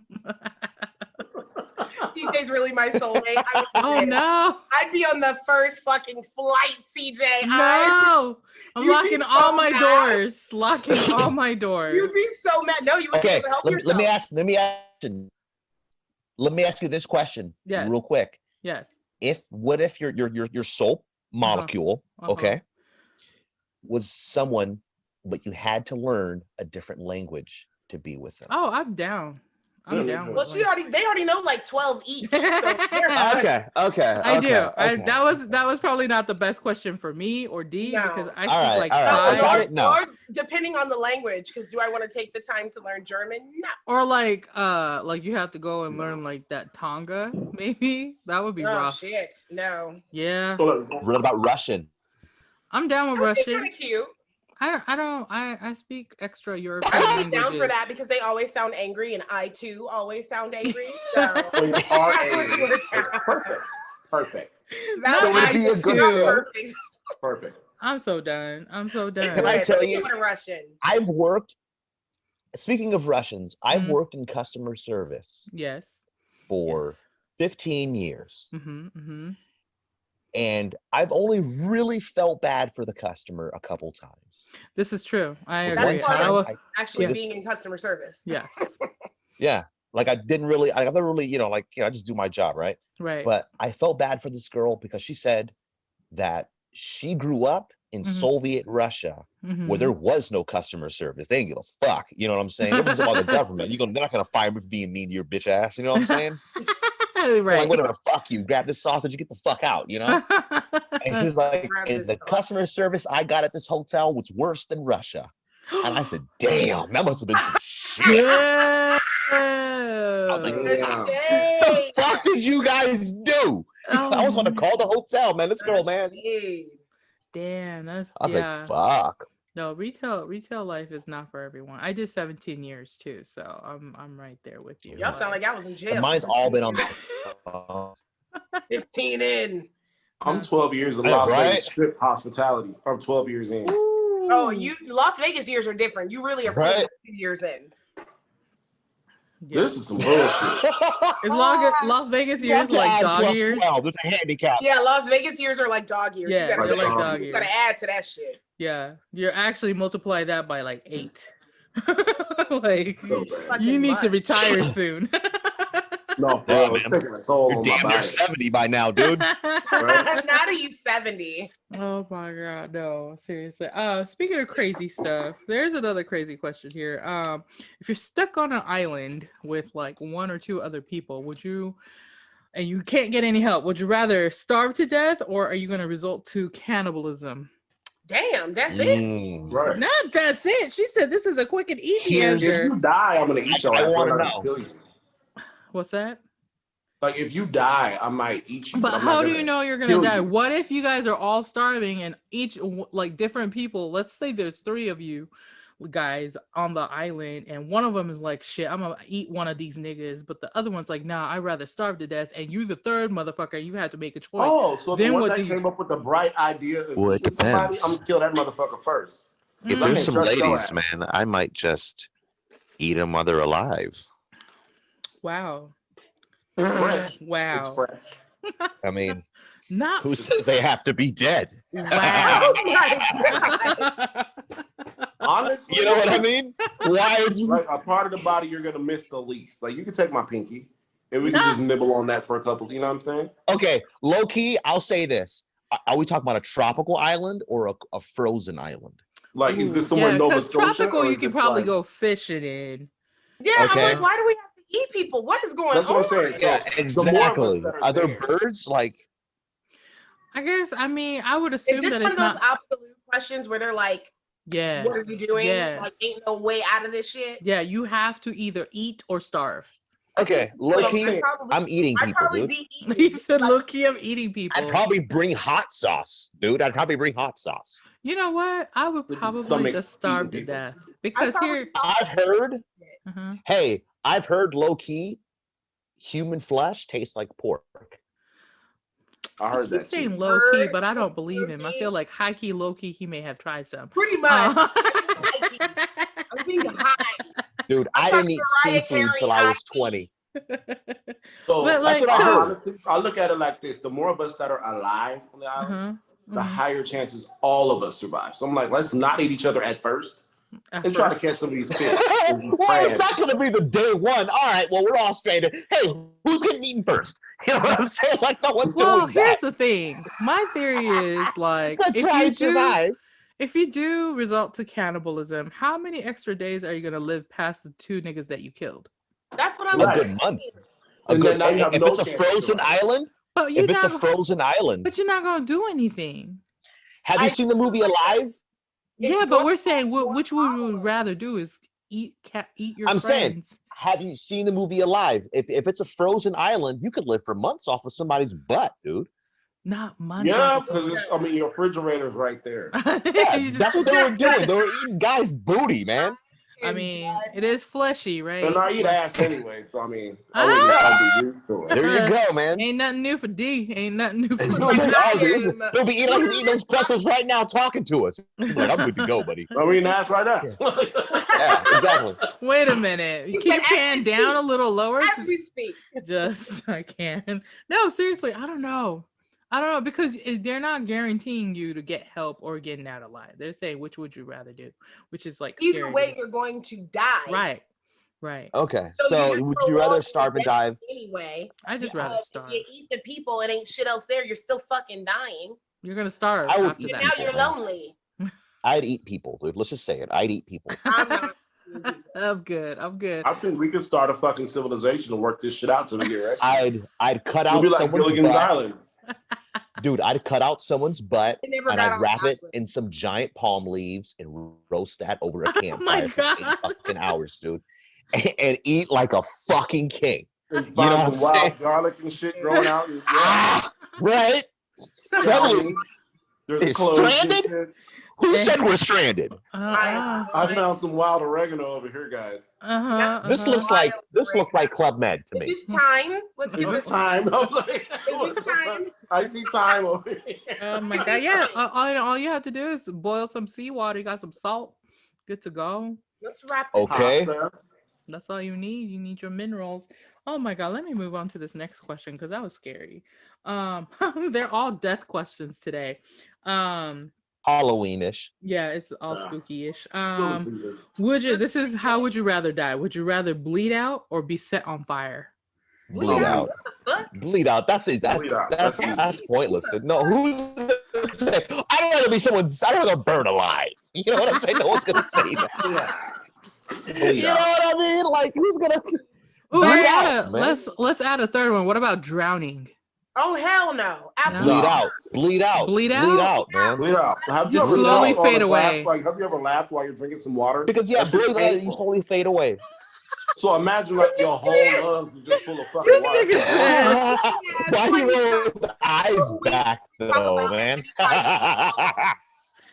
Speaker 3: CJ's really my soulmate.
Speaker 2: Oh no.
Speaker 3: I'd be on the first fucking flight, CJ.
Speaker 2: No. I'm
Speaker 3: You'd be
Speaker 2: locking
Speaker 3: so
Speaker 2: all my
Speaker 3: mad.
Speaker 2: doors. Locking all my doors.
Speaker 3: You'd be so mad. No, you wouldn't be
Speaker 5: Okay,
Speaker 3: able to help
Speaker 5: let
Speaker 3: yourself.
Speaker 5: me ask you this question
Speaker 2: Yes.
Speaker 5: real quick.
Speaker 2: Yes.
Speaker 5: What if your soap molecule,
Speaker 2: Uh-huh.
Speaker 5: okay, was someone, but you had to learn a different language to be with them?
Speaker 2: Oh, I'm down. I'm down.
Speaker 3: Well,
Speaker 2: with like-
Speaker 3: they already know like 12 each. So they're
Speaker 5: Okay.
Speaker 2: I do.
Speaker 5: okay.
Speaker 2: That was probably not the best question for me or D
Speaker 3: No.
Speaker 2: because I
Speaker 5: All
Speaker 2: speak
Speaker 5: right,
Speaker 2: like
Speaker 5: all right.
Speaker 2: five
Speaker 5: I got it. No.
Speaker 3: Or depending on the language, because do I want to take the time to learn German? No.
Speaker 2: or like you have to go and learn like that Tonga maybe that would be
Speaker 3: Oh
Speaker 2: rough.
Speaker 3: shit, no.
Speaker 2: Yeah,
Speaker 5: What about Russian?
Speaker 2: I'm down with
Speaker 3: That's
Speaker 2: Russian.
Speaker 3: kind of cute.
Speaker 2: I speak extra European
Speaker 3: I'd be
Speaker 2: languages.
Speaker 3: down for that because they always sound angry, and I too always sound angry. So
Speaker 1: When you are angry, it's perfect. Perfect.
Speaker 3: that
Speaker 2: Not
Speaker 3: would
Speaker 2: I
Speaker 3: be a good
Speaker 2: too.
Speaker 3: perfect.
Speaker 1: Perfect.
Speaker 2: I'm so done. I'm so done.
Speaker 5: Can I tell you-
Speaker 3: What a Russian.
Speaker 5: I've worked, speaking of Russians, I've
Speaker 2: Mhm.
Speaker 5: worked in customer service
Speaker 2: Yes.
Speaker 5: for 15 years.
Speaker 2: Mm-hmm.
Speaker 5: And I've only really felt bad for the customer a couple times.
Speaker 2: This is true. I
Speaker 5: But
Speaker 2: agree.
Speaker 5: one time,
Speaker 3: Actually,
Speaker 2: Yes.
Speaker 3: being in customer service.
Speaker 2: Yes.
Speaker 5: yeah, like I never really, I just do my job, right?
Speaker 2: Right.
Speaker 5: But I felt bad for this girl because she said that she grew up in
Speaker 2: Mhm.
Speaker 5: Soviet Russia,
Speaker 2: Mhm.
Speaker 5: where there was no customer service. They didn't give a fuck. You know what I'm saying? It was about the government. They're not gonna fire me for being mean to your bitch ass. You know what I'm saying? So
Speaker 2: right.
Speaker 5: like, whatever, fuck you. Grab this sausage and get the fuck out, you know? And she's like,
Speaker 3: Grab
Speaker 5: and
Speaker 3: this
Speaker 5: the
Speaker 3: sausage.
Speaker 5: customer service I got at this hotel was worse than Russia. And I said, damn, that must have been some shit.
Speaker 2: Yeah.
Speaker 5: I was like,
Speaker 1: Damn.
Speaker 3: Hey.
Speaker 5: what the fuck did you guys do? I was gonna call the hotel, man. This girl, man.
Speaker 3: Hey.
Speaker 2: Damn, that's
Speaker 5: I was
Speaker 2: yeah.
Speaker 5: like, fuck.
Speaker 2: No, retail life is not for everyone. I did 17 years too, so I'm right there with you.
Speaker 3: Y'all sound like I was in jail.
Speaker 5: And mine's all been on the
Speaker 3: 15 in.
Speaker 1: I'm 12 years in
Speaker 5: I know,
Speaker 1: Las
Speaker 5: right?
Speaker 1: Vegas strip hospitality. I'm 12 years in.
Speaker 3: Oh, Las Vegas years are different. You really are
Speaker 5: Right.
Speaker 3: 2 years in.
Speaker 2: Yeah.
Speaker 1: This is some bullshit.
Speaker 2: Is Las Vegas years like dog years?
Speaker 5: 12. There's a handicap.
Speaker 3: Yeah, Las Vegas years are like dog years.
Speaker 2: Yeah,
Speaker 3: you gotta,
Speaker 2: they're like
Speaker 1: dog
Speaker 2: dog
Speaker 3: you
Speaker 2: years.
Speaker 3: gotta add to that shit.
Speaker 2: Yeah, you actually multiply that by like 8. Like
Speaker 1: So bad.
Speaker 3: Fucking
Speaker 2: you need to
Speaker 3: much.
Speaker 2: retire soon.
Speaker 1: No, for
Speaker 5: Yeah,
Speaker 1: real, it's
Speaker 5: man.
Speaker 1: taking a toll
Speaker 5: You're
Speaker 1: on my
Speaker 5: damn near
Speaker 1: body.
Speaker 5: 70 by now, dude.
Speaker 1: Right?
Speaker 3: Now that he's 70.
Speaker 2: Oh my god, no, seriously. Speaking of crazy stuff, there's another crazy question here. If you're stuck on an island with like 1 or 2 other people, would you and you can't get any help. Would you rather starve to death, or are you going to resort to cannibalism?
Speaker 3: Damn, that's it.
Speaker 1: Right.
Speaker 2: Not that's it. She said this is a quick and easy
Speaker 1: If
Speaker 2: answer.
Speaker 1: you die, I'm gonna eat your ass.
Speaker 5: wanna
Speaker 1: I'm not
Speaker 5: know.
Speaker 1: gonna kill you.
Speaker 2: What's that?
Speaker 1: Like if you die, I might eat you.
Speaker 2: But
Speaker 1: I'm
Speaker 2: how
Speaker 1: not
Speaker 2: do
Speaker 1: gonna
Speaker 2: you know you're gonna
Speaker 1: kill
Speaker 2: die?
Speaker 1: you.
Speaker 2: What if you guys are all starving and each like different people? Let's say there's 3 of you guys on the island, and one of them is like, "Shit, I'm gonna eat one of these niggas," but the other one's like, "Nah, I'd rather starve to death." And you, the third motherfucker, you had to make a choice.
Speaker 1: Oh, so
Speaker 2: Then
Speaker 1: the one
Speaker 2: what
Speaker 1: that
Speaker 2: do you
Speaker 1: came up with the bright idea of
Speaker 5: Well, it
Speaker 1: eating somebody,
Speaker 5: depends.
Speaker 1: I'm gonna kill that motherfucker first.
Speaker 5: If
Speaker 1: I
Speaker 5: there's
Speaker 1: can't
Speaker 5: some
Speaker 1: trust your
Speaker 5: ladies,
Speaker 1: ass.
Speaker 5: man, I might just eat them while they're alive.
Speaker 2: Wow.
Speaker 1: Fresh.
Speaker 2: Wow.
Speaker 1: It's fresh.
Speaker 5: I mean,
Speaker 2: Not
Speaker 5: who says they have to be dead?
Speaker 2: wow.
Speaker 3: Oh my God.
Speaker 1: Honestly,
Speaker 5: You know what I mean? Why is
Speaker 1: like a part of the body you're gonna miss the least. Like you can take my pinky, and we can just nibble on that for a couple. You know what I'm saying?
Speaker 5: okay? Low key, I'll say this: are we talking about a tropical island or a frozen island?
Speaker 1: Like, is this somewhere in Nova
Speaker 2: because
Speaker 1: Scotia?
Speaker 2: tropical
Speaker 1: or
Speaker 2: you
Speaker 1: is
Speaker 2: can
Speaker 1: this
Speaker 2: probably
Speaker 1: like...
Speaker 2: go fishing in.
Speaker 3: Yeah,
Speaker 5: Okay.
Speaker 3: I'm like, why do we have to eat people? What is going
Speaker 1: That's
Speaker 3: on?
Speaker 1: what I'm saying. So,
Speaker 5: Yeah,
Speaker 1: the more of us
Speaker 5: exactly.
Speaker 1: that
Speaker 5: Are there
Speaker 1: there,
Speaker 5: birds like?
Speaker 2: I guess. I mean, I would
Speaker 3: Is
Speaker 2: assume
Speaker 3: this
Speaker 2: that
Speaker 3: one
Speaker 2: it's
Speaker 3: of those
Speaker 2: not.
Speaker 3: absolute questions where they're like,
Speaker 2: Yeah.
Speaker 3: what are you doing?
Speaker 2: Yeah.
Speaker 3: Like, ain't no way out of this shit.
Speaker 2: Yeah. You have to either eat or starve.
Speaker 5: Okay, low
Speaker 1: Well,
Speaker 5: key, I'm eating
Speaker 3: I'd
Speaker 5: people,
Speaker 3: probably
Speaker 5: dude.
Speaker 3: be eating.
Speaker 2: He said,
Speaker 3: like,
Speaker 2: "Look, I'm eating people."
Speaker 5: I'd probably bring hot sauce, dude. I'd probably bring hot sauce.
Speaker 2: You know what? I would
Speaker 1: With the
Speaker 2: probably
Speaker 1: stomach
Speaker 2: just starve to
Speaker 1: eating people.
Speaker 2: death because
Speaker 3: probably
Speaker 2: here.
Speaker 5: I've heard.
Speaker 2: Uh-huh.
Speaker 5: Hey, I've heard low key, human flesh tastes like pork.
Speaker 1: I
Speaker 2: I
Speaker 1: heard
Speaker 2: keep
Speaker 1: that
Speaker 2: saying
Speaker 1: too.
Speaker 2: low key, but I don't believe him. I feel like high key, low key, he may have tried some.
Speaker 3: pretty much.
Speaker 2: Uh,
Speaker 3: I'm being high.
Speaker 5: Dude, I didn't eat seafood till I was 20.
Speaker 1: So
Speaker 2: But, like,
Speaker 5: what I heard.
Speaker 1: honestly, I look at it like this: the more of us that are alive on the island,
Speaker 2: uh-huh.
Speaker 1: the higher chances all of us survive. So I'm like, let's not eat each other at first and try to catch some of these fish. and these
Speaker 5: Well,
Speaker 1: crabs.
Speaker 5: it's not going to be the day one. All right, well, we're all stranded. Hey, who's getting eaten first? You know what I'm saying? Like, no one's
Speaker 2: Well,
Speaker 5: doing
Speaker 2: here's
Speaker 5: that.
Speaker 2: the thing. My theory is like,
Speaker 5: Let's try and survive.
Speaker 2: if you do result to cannibalism, how many extra days are you gonna live past the 2 niggas that you killed?
Speaker 3: That's what I'm
Speaker 1: Right.
Speaker 5: A
Speaker 3: saying.
Speaker 5: good month.
Speaker 1: And then now you have
Speaker 5: If
Speaker 1: no
Speaker 5: it's a
Speaker 1: chance of
Speaker 5: frozen
Speaker 1: surviving.
Speaker 5: island,
Speaker 2: But you're
Speaker 5: if it's a
Speaker 2: not.
Speaker 5: frozen island,
Speaker 2: But you're not gonna do anything.
Speaker 5: have you seen the movie Alive?
Speaker 2: Yeah, but
Speaker 3: going
Speaker 2: we're saying
Speaker 3: for
Speaker 2: which would we rather do is eat your
Speaker 5: I'm saying,
Speaker 2: friends.
Speaker 5: have you seen the movie Alive? If it's a frozen island, you could live for months off of somebody's butt, dude.
Speaker 2: Not months.
Speaker 1: Yeah,
Speaker 2: off of
Speaker 1: because I mean, your refrigerator's right there.
Speaker 5: Yeah,
Speaker 2: You just-
Speaker 5: that's what they were doing. They were eating guys' booty, man.
Speaker 2: I mean, it is fleshy, right?
Speaker 1: And I eat ass anyway, so I mean,
Speaker 2: Ah!
Speaker 1: I'll be used to it.
Speaker 5: There you go, man.
Speaker 2: Ain't nothing new for D. Ain't nothing new for
Speaker 5: He'll
Speaker 2: D.
Speaker 5: be eating like he's eating those pretzels right now, talking to us. He's like, I'm good to go, buddy.
Speaker 1: I'm eating ass right now.
Speaker 5: Yeah, exactly.
Speaker 2: Wait a minute. You keep your pan down a little lower.
Speaker 3: As we speak.
Speaker 2: Just I can. No, seriously, I don't know. Because they're not guaranteeing you to get help or getting out alive. They're saying which would you rather do, which is like
Speaker 3: Either
Speaker 2: scary.
Speaker 3: way, you're going to die.
Speaker 2: Right.
Speaker 5: Okay,
Speaker 3: So
Speaker 5: so
Speaker 3: you
Speaker 5: would
Speaker 3: just
Speaker 5: you rather
Speaker 3: prolong
Speaker 5: starve and
Speaker 3: your death
Speaker 5: dive?
Speaker 3: anyway?
Speaker 2: I just rather starve.
Speaker 3: If you eat the people, it ain't shit else there. You're still fucking dying.
Speaker 2: You're gonna starve
Speaker 5: I would
Speaker 2: after
Speaker 5: eat
Speaker 3: And
Speaker 2: that.
Speaker 3: now you're lonely.
Speaker 5: I'd eat people, dude. Let's just say it. I'd eat people.
Speaker 3: I'm not.
Speaker 2: I'm good.
Speaker 1: I think we could start a fucking civilization and work this shit out till we get rescued.
Speaker 5: I'd cut
Speaker 1: It'll
Speaker 5: out
Speaker 1: be like
Speaker 5: someone's
Speaker 1: Gilligan's
Speaker 5: butt.
Speaker 1: Island.
Speaker 5: Dude, I'd cut out someone's butt
Speaker 3: They never
Speaker 5: and
Speaker 3: got
Speaker 5: I'd
Speaker 3: on
Speaker 5: wrap
Speaker 3: the
Speaker 5: it
Speaker 3: island.
Speaker 5: in some giant palm leaves and roast that over a
Speaker 2: Oh my
Speaker 5: campfire for 8
Speaker 2: God.
Speaker 5: fucking hours, dude. And eat like a fucking king.
Speaker 1: And
Speaker 5: know
Speaker 1: find
Speaker 5: what
Speaker 1: some
Speaker 5: I'm
Speaker 1: wild
Speaker 5: saying?
Speaker 1: garlic and shit growing out. And,
Speaker 5: Ah, right? Suddenly,
Speaker 1: there's
Speaker 5: it's
Speaker 1: cloves and
Speaker 5: stranded?
Speaker 1: shit.
Speaker 5: who said we're stranded?
Speaker 1: I found some wild oregano over here, guys.
Speaker 5: This looks like Club Med to
Speaker 3: Is
Speaker 5: me.
Speaker 3: this time?
Speaker 1: Is this time? I was like,
Speaker 3: Is this time?
Speaker 1: I see time over here.
Speaker 2: Oh my god! Yeah, all you have to do is boil some seawater. You got some salt. Good to go.
Speaker 3: Let's wrap this.
Speaker 5: Okay.
Speaker 1: Pasta.
Speaker 2: That's all you need. You need your minerals. Oh my god! Let me move on to this next question because that was scary. They're all death questions today.
Speaker 5: Halloweenish.
Speaker 2: Yeah, it's all
Speaker 1: Yeah.
Speaker 2: spooky-ish.
Speaker 1: Still the season.
Speaker 2: How would you rather die? Would you rather bleed out or be set on fire?
Speaker 5: Bleed out.
Speaker 3: Fuck.
Speaker 5: Bleed out. That's it.
Speaker 1: Bleed out.
Speaker 5: That's
Speaker 1: That's easy.
Speaker 5: pointless. No, who's gonna say, I don't want to be someone's. I don't want to burn alive. You know what I'm saying? No one's gonna say that.
Speaker 1: Bleed
Speaker 5: You know
Speaker 1: out.
Speaker 5: what I mean? Like, who's gonna?
Speaker 2: Ooh,
Speaker 5: Bleed
Speaker 2: let's add a third one. What about drowning?
Speaker 3: Oh hell no! Absolutely.
Speaker 5: Bleed out.
Speaker 2: Bleed out?
Speaker 5: Bleed out, man.
Speaker 1: Bleed out. Have you
Speaker 2: Just
Speaker 1: ever
Speaker 2: slowly
Speaker 1: laughed on
Speaker 2: fade
Speaker 1: a glass,
Speaker 2: away.
Speaker 1: Like, have you ever laughed while you're drinking some water?
Speaker 5: Because
Speaker 1: That shit's
Speaker 5: bleed out, you
Speaker 1: painful.
Speaker 5: slowly fade away.
Speaker 1: So imagine like your whole lungs is just full of fucking
Speaker 2: This
Speaker 1: water.
Speaker 2: nigga said.
Speaker 5: Why do you roll his eyes back though, man?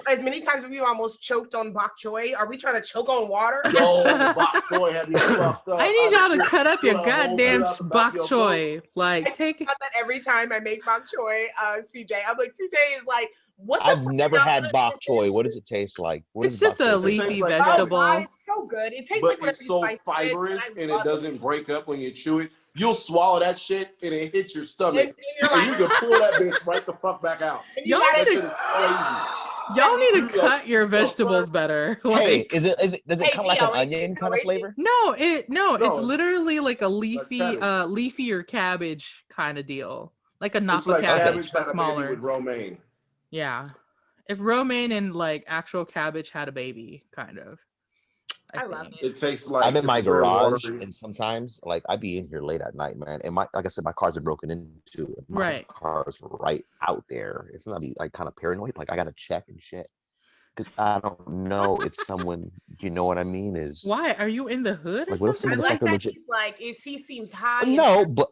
Speaker 3: As many times as we almost choked on bok choy, are we trying to choke on water?
Speaker 1: Yo, bok choy have you fucked up.
Speaker 2: I need y'all to cut up your
Speaker 1: Put a whole
Speaker 2: goddamn
Speaker 1: bit out the back
Speaker 2: bok
Speaker 1: of your
Speaker 2: choy. Like, take it.
Speaker 3: That every time I make bok choy, CJ, I'm like, CJ is like, what the
Speaker 5: I've
Speaker 3: fuck
Speaker 5: never
Speaker 3: y'all
Speaker 5: had
Speaker 3: put
Speaker 5: bok
Speaker 3: this
Speaker 5: choy.
Speaker 3: in?
Speaker 5: What does it taste like? What
Speaker 2: It's
Speaker 5: does
Speaker 2: just
Speaker 5: bok
Speaker 2: a
Speaker 5: choy taste
Speaker 2: leafy
Speaker 1: like?
Speaker 2: vegetable.
Speaker 3: Oh, it's so good. It tastes
Speaker 1: But
Speaker 3: like
Speaker 1: it's so fibrous and it
Speaker 3: love
Speaker 1: doesn't break up when you chew it. You'll swallow that shit and it hits your stomach.
Speaker 3: And you're
Speaker 1: And
Speaker 3: like,
Speaker 1: you can pull that bitch right the fuck back out.
Speaker 3: and you
Speaker 2: Y'all
Speaker 3: gotta
Speaker 1: That
Speaker 2: need
Speaker 1: shit
Speaker 2: to-
Speaker 1: is crazy.
Speaker 2: Y'all need to
Speaker 1: You're like,
Speaker 2: cut your vegetables better.
Speaker 5: Hey,
Speaker 2: Like,
Speaker 5: does it come like an onion kind of flavor?
Speaker 2: no, it's
Speaker 1: No,
Speaker 2: literally like a leafy,
Speaker 1: cabbage.
Speaker 2: leafier cabbage kind of deal. Like a
Speaker 1: It's
Speaker 2: napa
Speaker 1: like
Speaker 2: cabbage,
Speaker 1: cabbage
Speaker 2: but
Speaker 1: had a baby
Speaker 2: smaller.
Speaker 1: with romaine.
Speaker 2: Yeah. If romaine and like actual cabbage had a baby, kind of.
Speaker 3: I love
Speaker 2: think.
Speaker 3: it.
Speaker 1: It tastes like
Speaker 5: I'm in
Speaker 1: it's
Speaker 5: my
Speaker 1: very
Speaker 5: garage,
Speaker 1: watery.
Speaker 5: and sometimes, like, I be in here late at night, man. And like I said, my cars are broken into. And my
Speaker 2: Right.
Speaker 5: car's right out there. It's not be like kind of paranoid. Like I gotta check and shit because I don't know if someone, you know what I mean, is
Speaker 2: Why? Are you in the hood or
Speaker 5: like, what if
Speaker 2: something?
Speaker 5: some
Speaker 3: I like
Speaker 5: motherfucker
Speaker 3: that
Speaker 5: legit?
Speaker 3: he's like, he seems high.
Speaker 5: No, but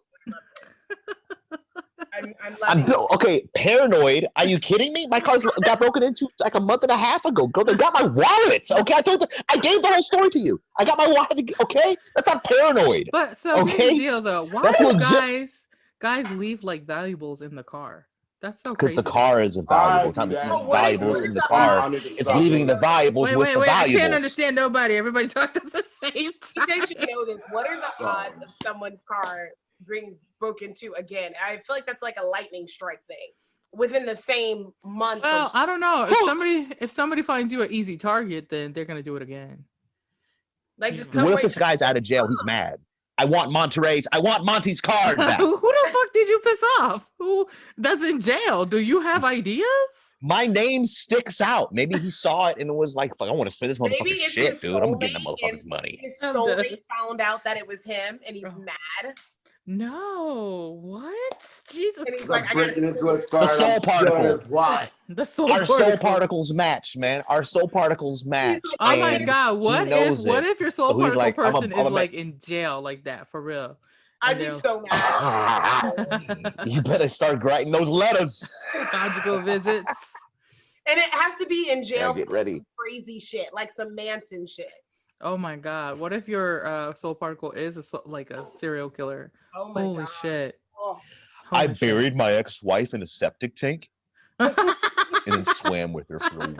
Speaker 3: I'm
Speaker 5: I'm
Speaker 3: loving it.
Speaker 5: okay. Paranoid? Are you kidding me? My car's got broken into like a month and a half ago. Girl, they got my wallet. Okay, I gave the whole story to you. I got my wallet. Okay, that's not paranoid.
Speaker 2: But so here's
Speaker 5: Okay?
Speaker 2: the deal though. Why
Speaker 5: That's
Speaker 2: do
Speaker 5: legit.
Speaker 2: guys leave like valuables in the car? That's so
Speaker 5: Because
Speaker 2: crazy.
Speaker 5: the car isn't valuable. It's
Speaker 1: I
Speaker 5: not
Speaker 1: do that
Speaker 5: leaving
Speaker 3: What if
Speaker 5: valuables
Speaker 3: you're
Speaker 5: in the
Speaker 3: the
Speaker 5: car.
Speaker 1: I need to
Speaker 5: It's
Speaker 1: stop
Speaker 5: leaving
Speaker 1: doing
Speaker 5: the
Speaker 1: that.
Speaker 5: valuables
Speaker 2: Wait,
Speaker 5: with
Speaker 2: wait,
Speaker 5: the
Speaker 2: wait. I
Speaker 5: valuables.
Speaker 2: can't understand nobody. Everybody talked at the same
Speaker 3: You
Speaker 2: time.
Speaker 3: guys should know this. What are the odds of someone's car being broken into again? I feel like that's like a lightning strike thing within the same month.
Speaker 2: Well, I don't know. If somebody finds you an easy target, then they're gonna do it again.
Speaker 3: like just come
Speaker 5: What if
Speaker 3: wait.
Speaker 5: this guy's out of jail? He's mad. I want Monty's card back.
Speaker 2: Who the fuck did you piss off? Who that's in jail? Do you have ideas?
Speaker 5: My name sticks out. Maybe he saw it and was like, fuck, I want to spend this
Speaker 3: Maybe
Speaker 5: motherfucker's
Speaker 3: it's
Speaker 5: shit,
Speaker 3: his
Speaker 5: dude. I'm getting that
Speaker 3: soulmate
Speaker 5: motherfucker's
Speaker 3: and
Speaker 5: money.
Speaker 3: His
Speaker 2: I'm done.
Speaker 3: soulmate found out that it was him, and he's mad.
Speaker 2: No, what? Jesus
Speaker 3: And he's
Speaker 2: Christ.
Speaker 3: like, I
Speaker 1: breaking
Speaker 3: gotta
Speaker 1: into his car.
Speaker 5: The soul
Speaker 1: and I'm
Speaker 5: particle.
Speaker 1: stealing his why?
Speaker 2: The soul
Speaker 5: Our soul
Speaker 2: particle.
Speaker 5: particles match, man. Our soul particles match.
Speaker 2: Oh my
Speaker 5: and
Speaker 2: god, what
Speaker 5: he
Speaker 2: if
Speaker 5: knows it.
Speaker 2: your soul
Speaker 5: So he's
Speaker 2: particle
Speaker 5: like, I'm a-
Speaker 2: person
Speaker 5: I'm a
Speaker 2: is
Speaker 5: ma-
Speaker 2: like in jail like that for real?
Speaker 3: I'd
Speaker 2: And
Speaker 3: be
Speaker 2: they'll-
Speaker 3: so mad.
Speaker 5: You better start writing those letters.
Speaker 2: Conjugal visits.
Speaker 3: And it has to be in jail
Speaker 5: get
Speaker 3: for
Speaker 5: ready.
Speaker 3: some crazy shit, like some Manson shit.
Speaker 2: Oh my god, what if your soul particle is like a serial killer?
Speaker 3: Oh my
Speaker 2: Holy
Speaker 3: god.
Speaker 2: shit.
Speaker 3: Oh.
Speaker 5: I
Speaker 2: Holy shit.
Speaker 5: buried my ex-wife in a septic tank and then swam with her for a week.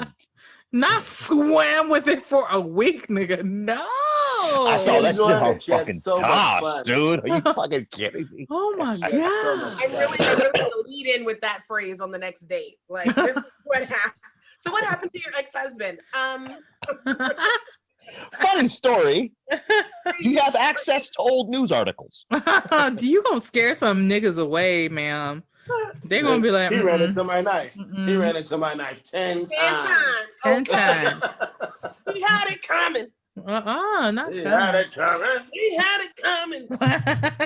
Speaker 2: Not swam with it for a week, nigga. No.
Speaker 5: I saw that shit
Speaker 1: enjoyed
Speaker 5: on
Speaker 1: it. She had
Speaker 5: fucking
Speaker 1: so much
Speaker 5: Tosh,
Speaker 1: fun.
Speaker 5: dude. Are you fucking kidding me?
Speaker 2: Oh my
Speaker 1: She had so
Speaker 2: god.
Speaker 1: much
Speaker 3: I'm really gonna lead in with that phrase on the next date. Like this is what happened. So what happened to your ex-husband?
Speaker 5: Funny story. You have access to old news articles.
Speaker 2: You gonna scare some niggas away, ma'am. They're gonna be like,
Speaker 1: he ran
Speaker 2: "Mm-mm,
Speaker 1: into my knife. He
Speaker 2: mm-mm."
Speaker 1: ran into my knife 10
Speaker 3: 10
Speaker 1: times.
Speaker 3: times.
Speaker 2: 10 times.
Speaker 3: He had it coming.
Speaker 2: Not
Speaker 1: He
Speaker 2: coming.
Speaker 1: had it coming.
Speaker 3: He had it coming.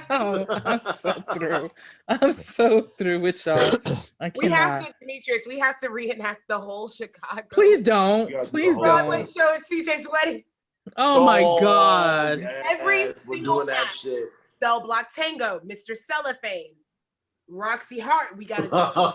Speaker 2: Wow, I'm so through. I'm so through with y'all. I
Speaker 3: We have
Speaker 2: cannot.
Speaker 3: to, Demetrius, we have to reenact the whole Chicago
Speaker 2: Please don't.
Speaker 1: You gotta do the
Speaker 2: Please
Speaker 1: whole
Speaker 3: Broadway
Speaker 2: don't.
Speaker 3: show at CJ's wedding.
Speaker 2: Oh my god.
Speaker 1: Yes,
Speaker 3: Every
Speaker 1: we're
Speaker 3: single
Speaker 1: doing that
Speaker 3: time.
Speaker 1: shit.
Speaker 3: Cell Block Tango, Mr. Cellophane, Roxy Hart. We gotta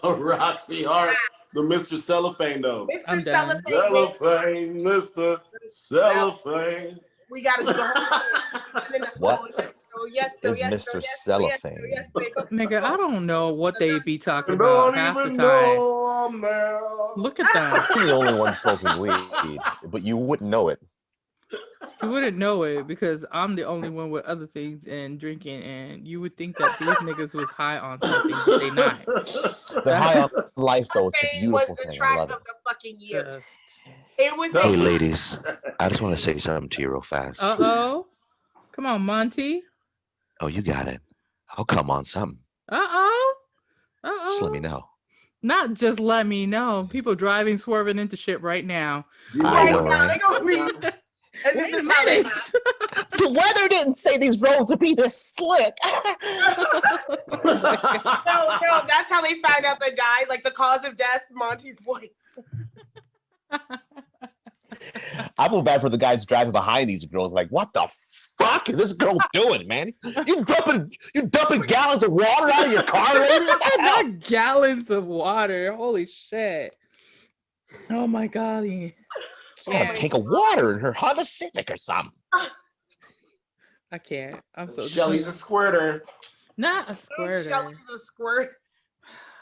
Speaker 3: do
Speaker 1: Roxy Hart, the Mr. Cellophane though.
Speaker 2: I'm
Speaker 3: Mr.
Speaker 2: done.
Speaker 3: Cellophane.
Speaker 1: Cellophane, Mr. Cellophane.
Speaker 3: We gotta do the whole thing.
Speaker 5: What
Speaker 3: Oh yes, so
Speaker 5: is
Speaker 3: yes,
Speaker 5: Mr.
Speaker 3: so yes,
Speaker 5: Cellophane?
Speaker 3: so yes, so yes.
Speaker 2: Nigga, I don't know what they be talking
Speaker 1: Don't
Speaker 2: about half the
Speaker 1: even
Speaker 2: time.
Speaker 1: know I'm there.
Speaker 2: Look at that.
Speaker 5: I'm the only one smoking weed, but you wouldn't know it.
Speaker 2: You wouldn't know it because I'm the only one with other things and drinking, and you would think that these niggas was high on something, but they not.
Speaker 5: They're high on life, though. It's a
Speaker 3: Cellophane was
Speaker 5: beautiful
Speaker 3: the
Speaker 5: thing. I
Speaker 3: track
Speaker 5: love
Speaker 3: of
Speaker 5: it.
Speaker 3: the fucking year.
Speaker 2: Just...
Speaker 3: It was.
Speaker 1: Hey,
Speaker 5: ladies, I just want to say something to you real fast.
Speaker 2: Uh-oh. Come on, Monty.
Speaker 5: Oh, you got it. I'll come on something.
Speaker 2: Uh-oh. Uh-oh.
Speaker 5: Just let me know.
Speaker 2: Not just let me know. People driving, swerving into shit right now.
Speaker 1: You
Speaker 5: I
Speaker 1: know
Speaker 5: know,
Speaker 1: what?
Speaker 5: right?
Speaker 3: They gonna be And this is how they laugh.
Speaker 5: The weather didn't say these roads would be this slick.
Speaker 3: No, that's how they found out the guy, like the cause of death, Monty's voice.
Speaker 5: I feel bad for the guys driving behind these girls. Like, what the fuck is this girl doing, man? You dumping gallons of water out of your car, lady?
Speaker 2: Not gallons of water. Holy shit. Oh my god.
Speaker 5: Gotta take a water in her Honda Civic or something.
Speaker 2: I can't. I'm so
Speaker 1: Shelly's a squirter.
Speaker 2: not a squirter.
Speaker 3: Shelly's a squirt.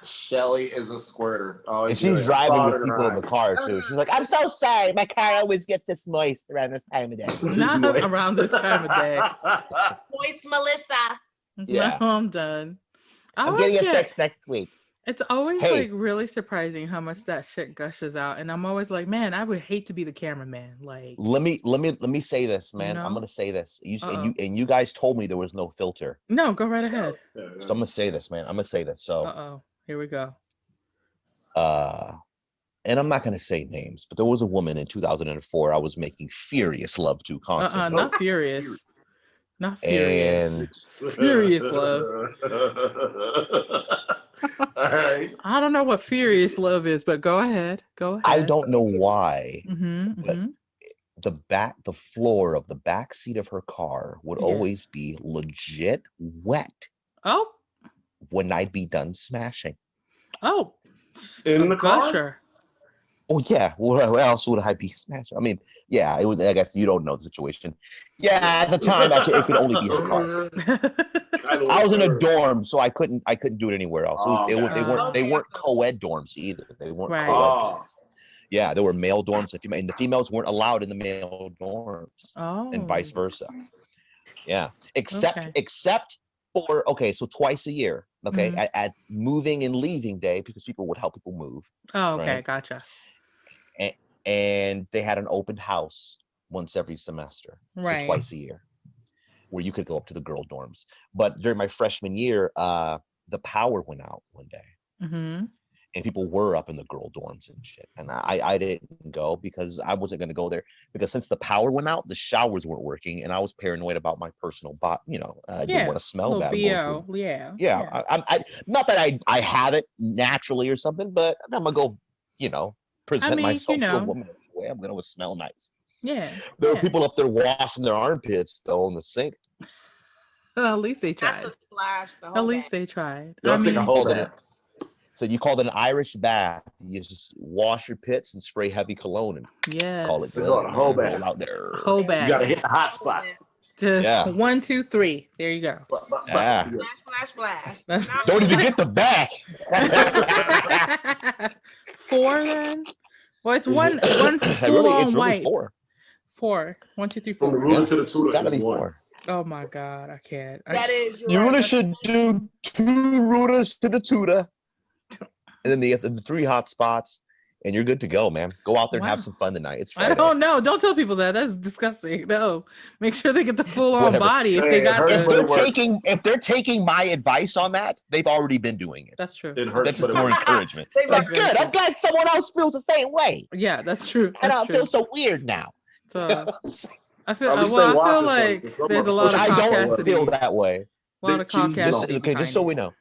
Speaker 1: Shelly is a squirter. Oh,
Speaker 5: And she's driving with people in the car too. She's like, I'm so sorry. My car always gets this moist around this time of day.
Speaker 2: Not around this time of day.
Speaker 3: Voice Melissa.
Speaker 5: Yeah.
Speaker 2: No, I'm done.
Speaker 5: I'm getting it fixed next week.
Speaker 2: It's always
Speaker 5: Hey.
Speaker 2: like really surprising how much that shit gushes out, and I'm always like, man, I would hate to be the cameraman. Like,
Speaker 5: Let me say this, man.
Speaker 2: No?
Speaker 5: I'm gonna say this.
Speaker 2: Uh-oh.
Speaker 5: And you guys told me there was no filter.
Speaker 2: no, go right ahead.
Speaker 5: So I'm gonna say this, man. I'm gonna say this. So
Speaker 2: Uh-oh, here we go.
Speaker 5: and I'm not gonna say names, but there was a woman in 2004 I was making furious love to constantly.
Speaker 2: Not furious. Not furious.
Speaker 5: And
Speaker 2: Furious love.
Speaker 1: All right.
Speaker 2: I don't know what furious love is, but go ahead. Go ahead.
Speaker 5: I don't know why,
Speaker 2: Mm-hmm,
Speaker 5: but the floor of the back seat of her car would
Speaker 2: Yeah.
Speaker 5: always be legit wet
Speaker 2: Oh,
Speaker 5: when I'd be done smashing.
Speaker 2: oh.
Speaker 1: In the car?
Speaker 2: Gusher.
Speaker 5: Oh yeah, where else would I be smashing? I mean, yeah, it was. I guess you don't know the situation. Yeah, at the time, it could only be her car. I was in a dorm, so I couldn't do it anywhere else. They weren't co-ed dorms either. They weren't
Speaker 2: Right.
Speaker 5: co-ed. Yeah, there were male dorms and the females weren't allowed in the male dorms,
Speaker 2: Oh.
Speaker 5: and vice versa. Yeah, except
Speaker 2: Okay.
Speaker 5: for so twice a year. Okay,
Speaker 2: Mhm.
Speaker 5: at moving and leaving day because people would help people move.
Speaker 2: Oh, okay,
Speaker 5: Right.
Speaker 2: gotcha.
Speaker 5: And they had an open house once every semester,
Speaker 2: Right.
Speaker 5: so twice a year, where you could go up to the girl dorms. But during my freshman year, the power went out one day,
Speaker 2: Mm-hmm.
Speaker 5: and people were up in the girl dorms and shit. And I didn't go because I wasn't going to go there because since the power went out, the showers weren't working, and I was paranoid about my personal body. I didn't want to smell bad.
Speaker 2: BO. Yeah.
Speaker 5: Yeah, I not that I have it naturally or something, but I'm gonna go, present myself to a woman in a way. I'm gonna smell nice.
Speaker 2: Yeah.
Speaker 5: There were people up there washing their armpits though in the sink.
Speaker 2: Well, at least they tried.
Speaker 3: That's a splash. The whole
Speaker 2: At least
Speaker 3: day.
Speaker 2: they tried.
Speaker 1: Don't take a whole bath.
Speaker 5: So you call it an Irish bath. You just wash your pits and spray heavy cologne and
Speaker 2: Yes.
Speaker 5: call it
Speaker 1: They
Speaker 5: good.
Speaker 1: call it a whole bath.
Speaker 5: Roll out there.
Speaker 2: Whole
Speaker 1: You
Speaker 2: bag.
Speaker 1: gotta hit the hot spots.
Speaker 2: Just
Speaker 5: Yeah.
Speaker 2: 1, 2, 3. There you go.
Speaker 5: Yeah.
Speaker 3: Splash, splash.
Speaker 2: That's-
Speaker 5: Don't even get the back.
Speaker 2: 4 then? Well, it's one
Speaker 5: Really,
Speaker 2: full on
Speaker 5: it's really
Speaker 2: white.
Speaker 5: 4.
Speaker 2: 4. 1, 2, 3,
Speaker 1: From the
Speaker 2: 4.
Speaker 1: ruler to the tutor.
Speaker 5: It's gotta
Speaker 1: is
Speaker 5: be
Speaker 1: one.
Speaker 5: 4.
Speaker 2: Oh my god, I can't.
Speaker 3: That is.
Speaker 5: You really should do 2 rulers to the tutor, and then the 3 hot spots, and you're good to go, man. Go out there and have
Speaker 2: Wow.
Speaker 5: some fun tonight. It's
Speaker 2: I
Speaker 5: Friday.
Speaker 2: don't know. Don't tell people that. That's disgusting. No. Make sure they get the full on
Speaker 5: Whatever.
Speaker 2: body if they
Speaker 1: Hey,
Speaker 2: got
Speaker 1: it
Speaker 5: If
Speaker 1: hurts,
Speaker 2: the.
Speaker 1: but
Speaker 5: if they're taking my advice on that, they've already been doing it.
Speaker 2: That's true.
Speaker 1: It hurts,
Speaker 5: That's
Speaker 1: but
Speaker 5: just
Speaker 1: it
Speaker 5: more
Speaker 1: works.
Speaker 5: encouragement.
Speaker 3: They
Speaker 5: Like,
Speaker 2: very
Speaker 5: good.
Speaker 2: true.
Speaker 5: I'm glad someone else feels the same way.
Speaker 2: Yeah, that's true.
Speaker 5: I
Speaker 2: That's
Speaker 5: don't
Speaker 2: true.
Speaker 5: feel so weird now.
Speaker 2: So I feel
Speaker 1: At least
Speaker 2: well.
Speaker 1: they
Speaker 2: I
Speaker 1: wash
Speaker 2: feel
Speaker 1: it, so
Speaker 2: like
Speaker 1: some
Speaker 2: there's a lot
Speaker 1: motherfuckers
Speaker 2: of
Speaker 5: I don't
Speaker 2: caucasity.
Speaker 5: feel that way.
Speaker 2: A lot
Speaker 1: They
Speaker 2: of
Speaker 1: choose
Speaker 2: caucasity.
Speaker 5: Just so we know.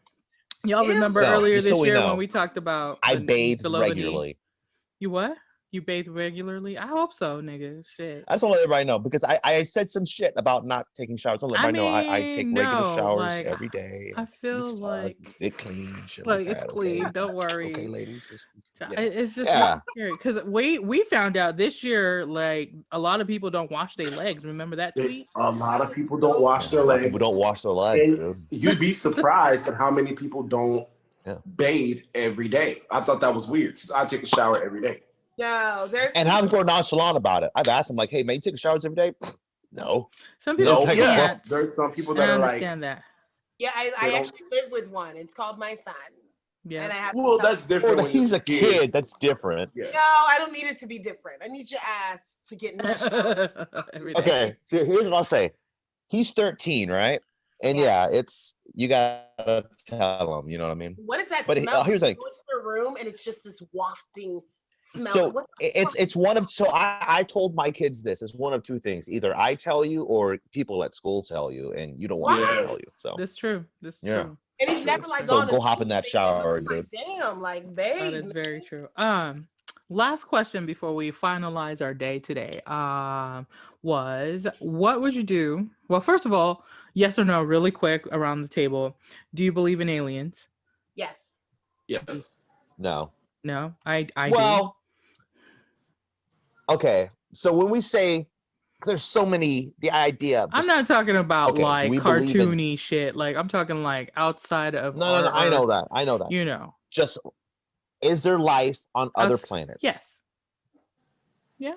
Speaker 2: Y'all
Speaker 3: Yeah.
Speaker 2: remember
Speaker 5: No,
Speaker 2: earlier
Speaker 5: just
Speaker 2: this
Speaker 5: so we
Speaker 2: year
Speaker 5: know.
Speaker 2: when we talked about
Speaker 5: I
Speaker 2: the
Speaker 5: bathe
Speaker 2: below the knee?
Speaker 5: regularly.
Speaker 2: You what? You bathe regularly? I hope so, nigga. Shit.
Speaker 5: I just want to let everybody know because I said some shit about not taking showers. I'll let everybody know I take
Speaker 2: mean,
Speaker 5: regular
Speaker 2: no,
Speaker 5: showers
Speaker 2: like,
Speaker 5: every day.
Speaker 2: I feel
Speaker 5: Use
Speaker 2: like
Speaker 5: it clean, shit
Speaker 2: like
Speaker 5: like
Speaker 2: it's
Speaker 5: that,
Speaker 2: clean.
Speaker 5: okay?
Speaker 2: Don't worry.
Speaker 5: Okay, ladies. Yeah.
Speaker 2: It's just
Speaker 5: Yeah.
Speaker 2: because we found out this year like a lot of people don't wash their legs. Remember that tweet?
Speaker 1: A lot of people don't wash
Speaker 5: Yeah,
Speaker 1: their
Speaker 5: a lot of
Speaker 1: legs.
Speaker 5: people don't wash their legs,
Speaker 1: And
Speaker 5: dude.
Speaker 1: you'd be surprised at how many people don't bathe every day. I thought that was weird because I take a shower every day.
Speaker 3: No, there's.
Speaker 5: And how people are nonchalant about it. I've asked them like, "Hey, man, you take showers every day?" No.
Speaker 2: Some people
Speaker 5: No,
Speaker 2: can't.
Speaker 1: There's some people
Speaker 2: I
Speaker 1: that are like,
Speaker 2: understand that.
Speaker 3: Yeah, I
Speaker 1: They don't-
Speaker 3: actually live with one. It's called my son.
Speaker 2: Yeah.
Speaker 3: And I have to
Speaker 1: well,
Speaker 3: tell
Speaker 1: that's
Speaker 3: him,
Speaker 1: different.
Speaker 5: Or
Speaker 1: when
Speaker 5: he's
Speaker 1: it's
Speaker 5: a kid. That's different.
Speaker 1: Yeah.
Speaker 3: no, I don't need it to be different. I need your ass to get in the shower.
Speaker 2: Every day.
Speaker 5: Okay, so here's what I'll say. He's 13, right? And yeah, it's you gotta tell him. You know what I mean?
Speaker 3: What is that
Speaker 5: But
Speaker 3: smell?
Speaker 5: here's
Speaker 3: You
Speaker 5: like-
Speaker 3: go into the room and it's just this wafting
Speaker 5: So it's one of, so I told my kids this. It's one of two things. Either I tell you or people at school tell you, and you don't want me to tell you. So
Speaker 2: that's true. That's true.
Speaker 3: And he's never like
Speaker 5: so go hop in that shower, dude.
Speaker 3: Like, damn, like babe.
Speaker 2: That is very true. Last question before we finalize our day today. Was what would you do? Well, first of all, yes or no, really quick around the table. Do you believe in aliens?
Speaker 3: Yes.
Speaker 1: Yes.
Speaker 5: No.
Speaker 2: No, I
Speaker 5: do. Okay. So when we say there's so many, the idea of
Speaker 2: I'm not talking about like cartoony
Speaker 5: in,
Speaker 2: shit. Like I'm talking like outside of
Speaker 5: no, I know that. I know that.
Speaker 2: You know.
Speaker 5: Just is there life on other planets?
Speaker 2: Yes. Yeah.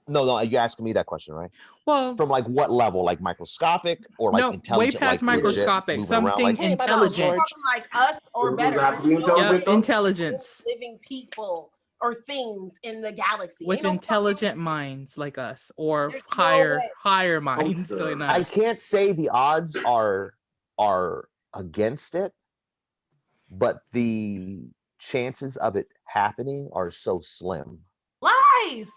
Speaker 5: No, you're asking me that question, right?
Speaker 2: Well,
Speaker 5: from like what level? Like microscopic or like intelligent?
Speaker 2: Way past
Speaker 5: like
Speaker 2: microscopic. Something like, hey, intelligent.
Speaker 3: Like us or better.
Speaker 1: Have to be intelligent,
Speaker 2: intelligence.
Speaker 3: Living people or things in the galaxy.
Speaker 2: With intelligent minds like us or higher minds than us.
Speaker 5: I can't say the odds are against it, but the chances of it happening are so slim.
Speaker 3: Lies.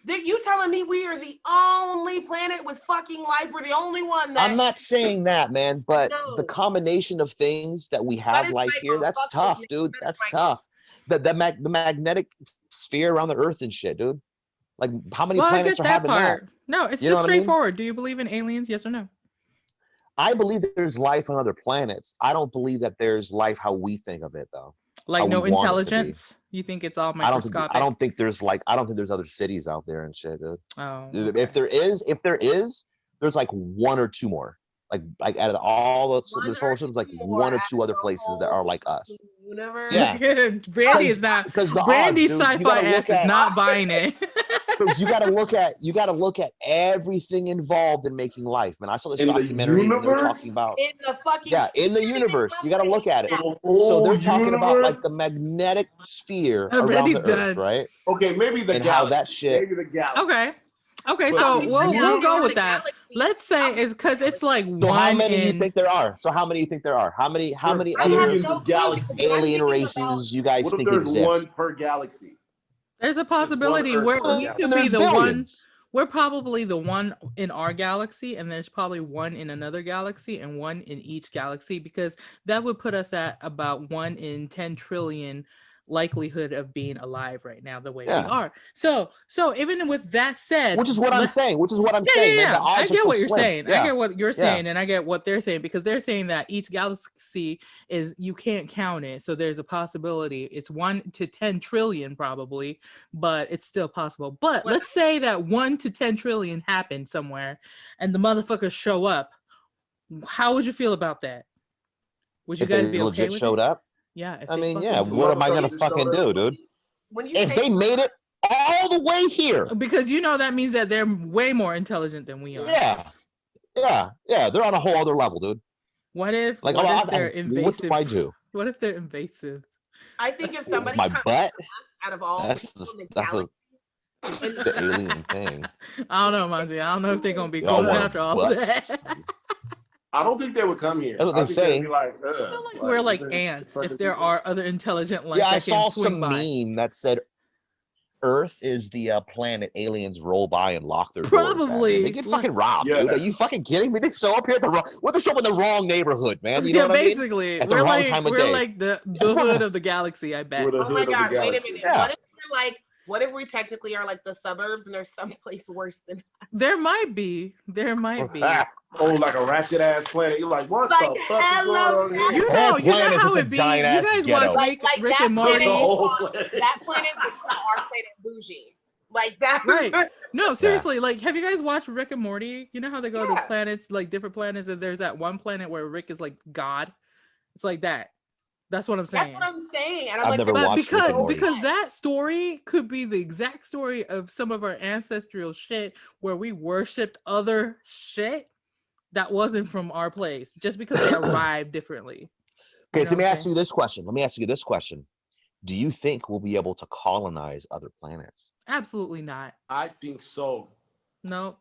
Speaker 3: You telling me we are the only planet with fucking life? We're the only one that...
Speaker 5: I'm not saying that, man, but the combination of things that we have life here, that's tough, dude. That's tough. The magnetic sphere around the Earth and shit, dude. Like, how many planets are having that?
Speaker 2: No, it's just straightforward. Do you believe in aliens? Yes or no?
Speaker 5: I believe there's life on other planets. I don't believe that there's life how we think of it, though.
Speaker 2: Like no intelligence? You think it's all microscopic?
Speaker 5: I don't think there's other cities out there and shit, dude.
Speaker 2: Oh.
Speaker 5: Okay. If there is, there's like one or two more. Like out of all the solar systems, like one or two other places that are like us.
Speaker 3: Universe.
Speaker 5: Yeah.
Speaker 2: Brandi is not. Because Brandi's sci-fi ass is not buying it.
Speaker 5: Because you gotta look at everything involved in making life, man. I saw this documentary and they were talking about
Speaker 3: in the fucking
Speaker 5: in the universe. You gotta look at it. So they're talking about like the magnetic sphere around the Earth, right?
Speaker 1: Okay, maybe the
Speaker 5: and
Speaker 1: galaxy.
Speaker 5: how that shit.
Speaker 1: Maybe the galaxy.
Speaker 2: Okay, so we'll go with that. Let's say it's because it's like
Speaker 5: so
Speaker 2: one.
Speaker 5: How many do you think there are? So how many do you think there are? How many other alien races you guys think exist?
Speaker 1: What if there's one per galaxy?
Speaker 2: There's a possibility where we could be the one. We're probably the one in our galaxy, and there's probably one in another galaxy and one in each galaxy, because that would put us at about 1 in 10 trillion likelihood of being alive right now the way we are. So even with that said,
Speaker 5: which is what I'm saying. Man,
Speaker 2: I get what you're saying. I get what you're saying, and I get what they're saying, because they're saying that each galaxy is, you can't count it, so there's a possibility it's 1 to 10 trillion probably, but it's still possible. But let's say that 1 to 10 trillion happened somewhere and the motherfuckers show up. How would you feel about that? Would you guys be okay with
Speaker 5: showed
Speaker 2: it?
Speaker 5: up?
Speaker 2: Yeah.
Speaker 5: I mean, what am I gonna fucking do, dude? If they made it all the way here,
Speaker 2: because that means that they're way more intelligent than we are.
Speaker 5: Yeah. They're on a whole other level, dude.
Speaker 2: What if they're invasive?
Speaker 5: What do I do?
Speaker 2: What if they're invasive?
Speaker 3: I think if somebody
Speaker 5: my butt
Speaker 3: out of all
Speaker 5: the alien thing.
Speaker 2: I don't know, Monty. I don't know if they're gonna be going after all that.
Speaker 1: I don't think they would come here.
Speaker 5: That's what they say.
Speaker 2: We're like ants if there are other intelligent life.
Speaker 5: Yeah, I saw some meme that said Earth is the planet aliens roll by and lock their doors.
Speaker 2: Probably.
Speaker 5: They get fucking robbed, dude. Are you fucking kidding me? They show up here at the wrong. What, they show up in the wrong neighborhood, man. You know what
Speaker 2: basically,
Speaker 5: I mean? We're
Speaker 2: like the hood of the galaxy, I bet.
Speaker 3: Oh my god, wait a minute. Yeah. What if we technically are like the suburbs and there's someplace worse than us?
Speaker 2: There might be.
Speaker 1: Oh, like a ratchet ass planet. You're like, what the fuck is going on here?
Speaker 2: You know how it be. You guys watch Rick and Morty.
Speaker 3: That planet was our planet bougie. Like that.
Speaker 2: Right. No, seriously. Like, have you guys watched Rick and Morty? You know how they go to planets, like different planets, and there's that one planet where Rick is like God. It's like that. That's what I'm saying.
Speaker 3: That's what I'm saying. And
Speaker 5: I've
Speaker 3: like,
Speaker 5: never watched Rick and Morty.
Speaker 2: Because that story could be the exact story of some of our ancestral shit where we worshipped other shit that wasn't from our place just because they arrived differently.
Speaker 5: Okay, so let me ask you this question. Do you think we'll be able to colonize other planets?
Speaker 2: Absolutely not.
Speaker 1: I think so.
Speaker 2: No.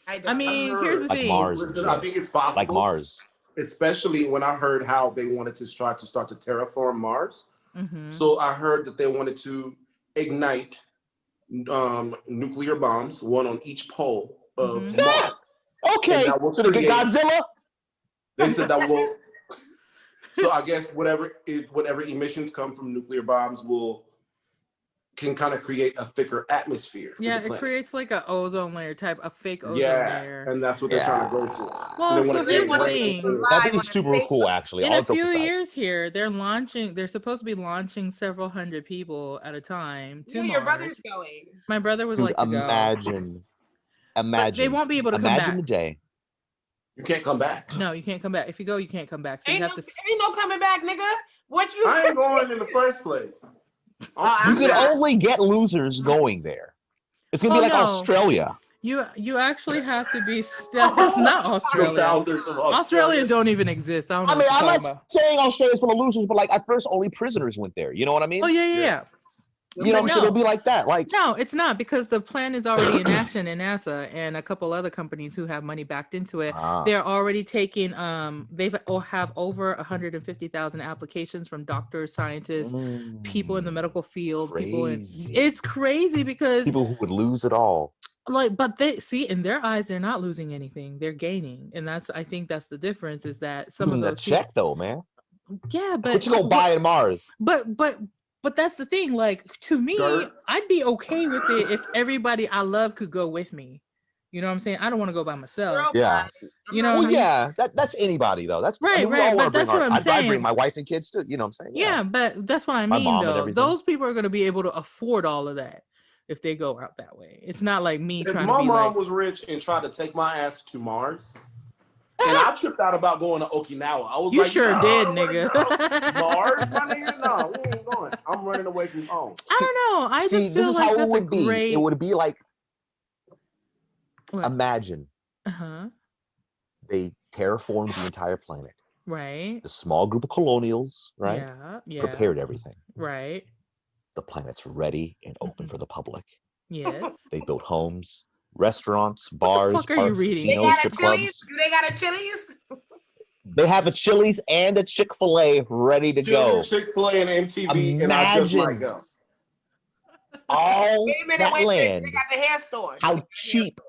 Speaker 3: I
Speaker 2: mean, here's the thing.
Speaker 5: Mars.
Speaker 1: Listen, I think it's possible.
Speaker 5: Like Mars.
Speaker 1: Especially when I heard how they wanted to try to start to terraform Mars.
Speaker 2: Mm-hmm.
Speaker 1: So I heard that they wanted to ignite nuclear bombs, one on each pole of
Speaker 2: Mhm.
Speaker 1: Mars.
Speaker 5: Okay,
Speaker 1: And that will
Speaker 5: so they get
Speaker 1: create-
Speaker 5: Godzilla?
Speaker 1: They said that will. So I guess whatever emissions come from nuclear bombs can kind of create a thicker atmosphere. For
Speaker 2: Yeah,
Speaker 1: the
Speaker 2: it
Speaker 1: planet.
Speaker 2: creates like an ozone layer type, a fake ozone layer.
Speaker 1: And that's what they're trying to go for.
Speaker 2: Well,
Speaker 1: And then
Speaker 2: so
Speaker 1: when it
Speaker 2: here's
Speaker 1: gets
Speaker 2: the
Speaker 1: right
Speaker 2: thing.
Speaker 1: into-
Speaker 5: That'd be super cool, actually.
Speaker 2: In
Speaker 5: All
Speaker 2: a
Speaker 5: jokes
Speaker 2: few
Speaker 5: aside.
Speaker 2: years here, they're supposed to be launching several hundred people at a time to
Speaker 3: Yeah,
Speaker 2: Mars.
Speaker 3: your brother's going.
Speaker 2: My brother would
Speaker 5: Dude,
Speaker 2: like to go. But they won't be able to come
Speaker 5: Imagine
Speaker 2: back.
Speaker 5: the day.
Speaker 1: You can't come back.
Speaker 2: No, you can't come back. If you go, you can't come back. So you have to.
Speaker 3: Ain't no coming back, nigga. What you?
Speaker 1: I ain't going in the first place.
Speaker 5: You can only get losers going there. It's gonna be like
Speaker 2: no.
Speaker 5: Australia.
Speaker 2: You actually have to be not Australia.
Speaker 1: The founders of
Speaker 2: Australia don't even exist. I don't know
Speaker 5: I mean,
Speaker 2: what you're
Speaker 5: I'm
Speaker 2: talking
Speaker 5: not
Speaker 2: about.
Speaker 5: saying Australia's full of losers, but like at first only prisoners went there. You know what I mean?
Speaker 2: Oh yeah.
Speaker 5: You know, so it'll be like that. Like
Speaker 2: No, it's not, because the plan is already in action in NASA and a couple other companies who have money backed into it. They're already taking they've have over 150,000 applications from doctors, scientists, people in the medical field, it's crazy because
Speaker 5: people who would lose it all.
Speaker 2: Like, but they see in their eyes, they're not losing anything, they're gaining. And I think that's the difference, is that some of those
Speaker 5: check though, man.
Speaker 2: Yeah, but
Speaker 5: what you gonna buy in Mars?
Speaker 2: But that's the thing. Like, to me, I'd be okay with it if everybody I love could go with me. You know what I'm saying? I don't want to go by myself.
Speaker 5: Yeah.
Speaker 2: You know.
Speaker 5: Well, yeah. That's anybody though. That's
Speaker 2: right. But that's what I'm saying.
Speaker 5: I'd bring my wife and kids too. You know what I'm saying?
Speaker 2: Yeah, but that's what I mean though. Those people are going to be able to afford all of that if they go out that way. It's not like me
Speaker 1: if
Speaker 2: trying
Speaker 1: my
Speaker 2: to be
Speaker 1: mom
Speaker 2: like,
Speaker 1: was rich and tried to take my ass to Mars. And I tripped out about going to Okinawa. I was
Speaker 2: you
Speaker 1: like,
Speaker 2: sure did, nigga.
Speaker 1: Mars, my nigga? No, we ain't going. I'm running away from home.
Speaker 2: I don't know. I just feel like that's a great.
Speaker 5: It would be like, imagine they terraformed the entire planet.
Speaker 2: Right.
Speaker 5: The small group of colonials, right?
Speaker 2: Yeah.
Speaker 5: Prepared everything.
Speaker 2: Right.
Speaker 5: The planet's ready and open for the public.
Speaker 2: Yes.
Speaker 5: They built homes, restaurants, bars,
Speaker 2: what the fuck are you reading?
Speaker 3: They got a
Speaker 5: strip
Speaker 3: Chili's?
Speaker 5: clubs.
Speaker 3: Do they got a Chili's?
Speaker 5: They have a Chili's and a Chick-fil-A ready to go.
Speaker 1: Chick-fil-A and MTV, and I just might go.
Speaker 5: All
Speaker 3: Wait a minute,
Speaker 5: that land.
Speaker 3: They got the hair store.
Speaker 5: How cheap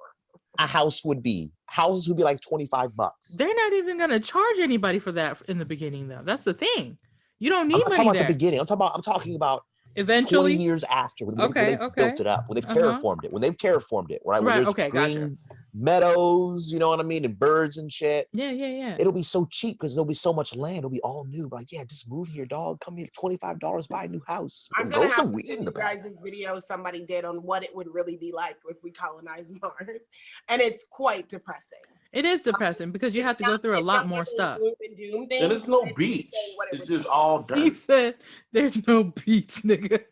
Speaker 5: a house would be. Houses would be like $25.
Speaker 2: They're not even gonna charge anybody for that in the beginning, though. That's the thing. You don't need money
Speaker 5: I'm talking
Speaker 2: there.
Speaker 5: about the beginning. I'm talking about
Speaker 2: eventually
Speaker 5: 20 years after when they've built it up, when they've terraformed it, right? When there's green meadows, you know what I mean, and birds and shit.
Speaker 2: Yeah.
Speaker 5: It'll be so cheap because there'll be so much land. It'll be all new. Like, yeah, just move here, dog. Come here, $25, buy a new house.
Speaker 3: I'm gonna have to see you guys' video somebody did on what it would really be like if we colonize Mars, and it's quite depressing.
Speaker 2: It is depressing because you have to go through a lot more stuff.
Speaker 1: And there's no beach. It's just all dirt.
Speaker 2: He said, "There's no beach, nigga."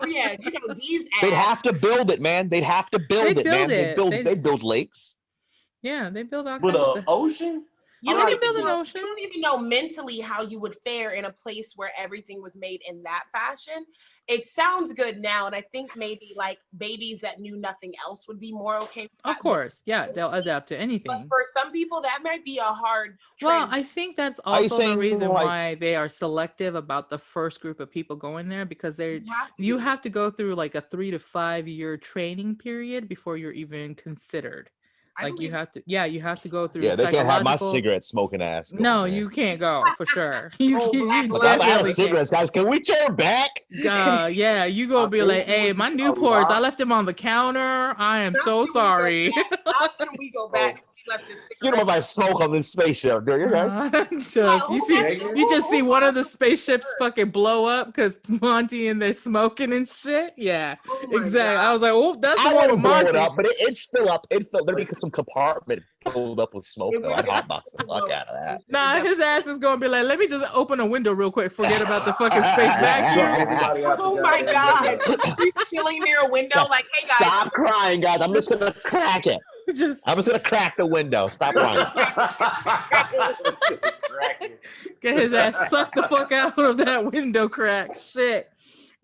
Speaker 3: Oh yeah, you know these.
Speaker 5: They'd have to build it, man. They'd have to build it, man. They build lakes.
Speaker 2: Yeah, they build all
Speaker 1: with
Speaker 2: kinds of
Speaker 1: an ocean.
Speaker 3: You
Speaker 2: don't even build an ocean.
Speaker 3: You don't even know mentally how you would fare in a place where everything was made in that fashion. It sounds good now, and I think maybe like babies that knew nothing else would be more okay with that.
Speaker 2: Of course, yeah, they'll adapt to anything.
Speaker 3: But for some people, that might be a hard.
Speaker 2: Well, I think that's also the reason why they are selective about the first group of people going there, because you have to go through like a 3 to 5 year training period before you're even considered. Like you have to go through.
Speaker 5: Yeah, they can't have my cigarette smoking ass.
Speaker 2: No, you can't go for sure. You
Speaker 5: definitely have cigarettes, guys. Can we turn back?
Speaker 2: Yeah, you gonna be like, hey, my Newports, I left them on the counter. I am so sorry.
Speaker 3: How can we go back?
Speaker 5: You know, if I smoke on this spaceship, dude, you're right.
Speaker 2: You just see one of the spaceships fucking blow up because Monty and they're smoking and shit. Yeah, exactly. I was like, oh, that's the one with Monty.
Speaker 5: Up, but it fill up. There'd be some compartment filled up with smoke though. I'd hotbox the fuck out of that.
Speaker 2: Nah, his ass is gonna be like, let me just open a window real quick. Forget about the fucking space vacuum.
Speaker 3: Oh my god, he's chilling near a window. Like, hey guys,
Speaker 5: stop crying, guys. I'm just gonna crack it. I'm just gonna crack the window. Stop crying.
Speaker 2: Get his ass sucked the fuck out of that window crack. Shit.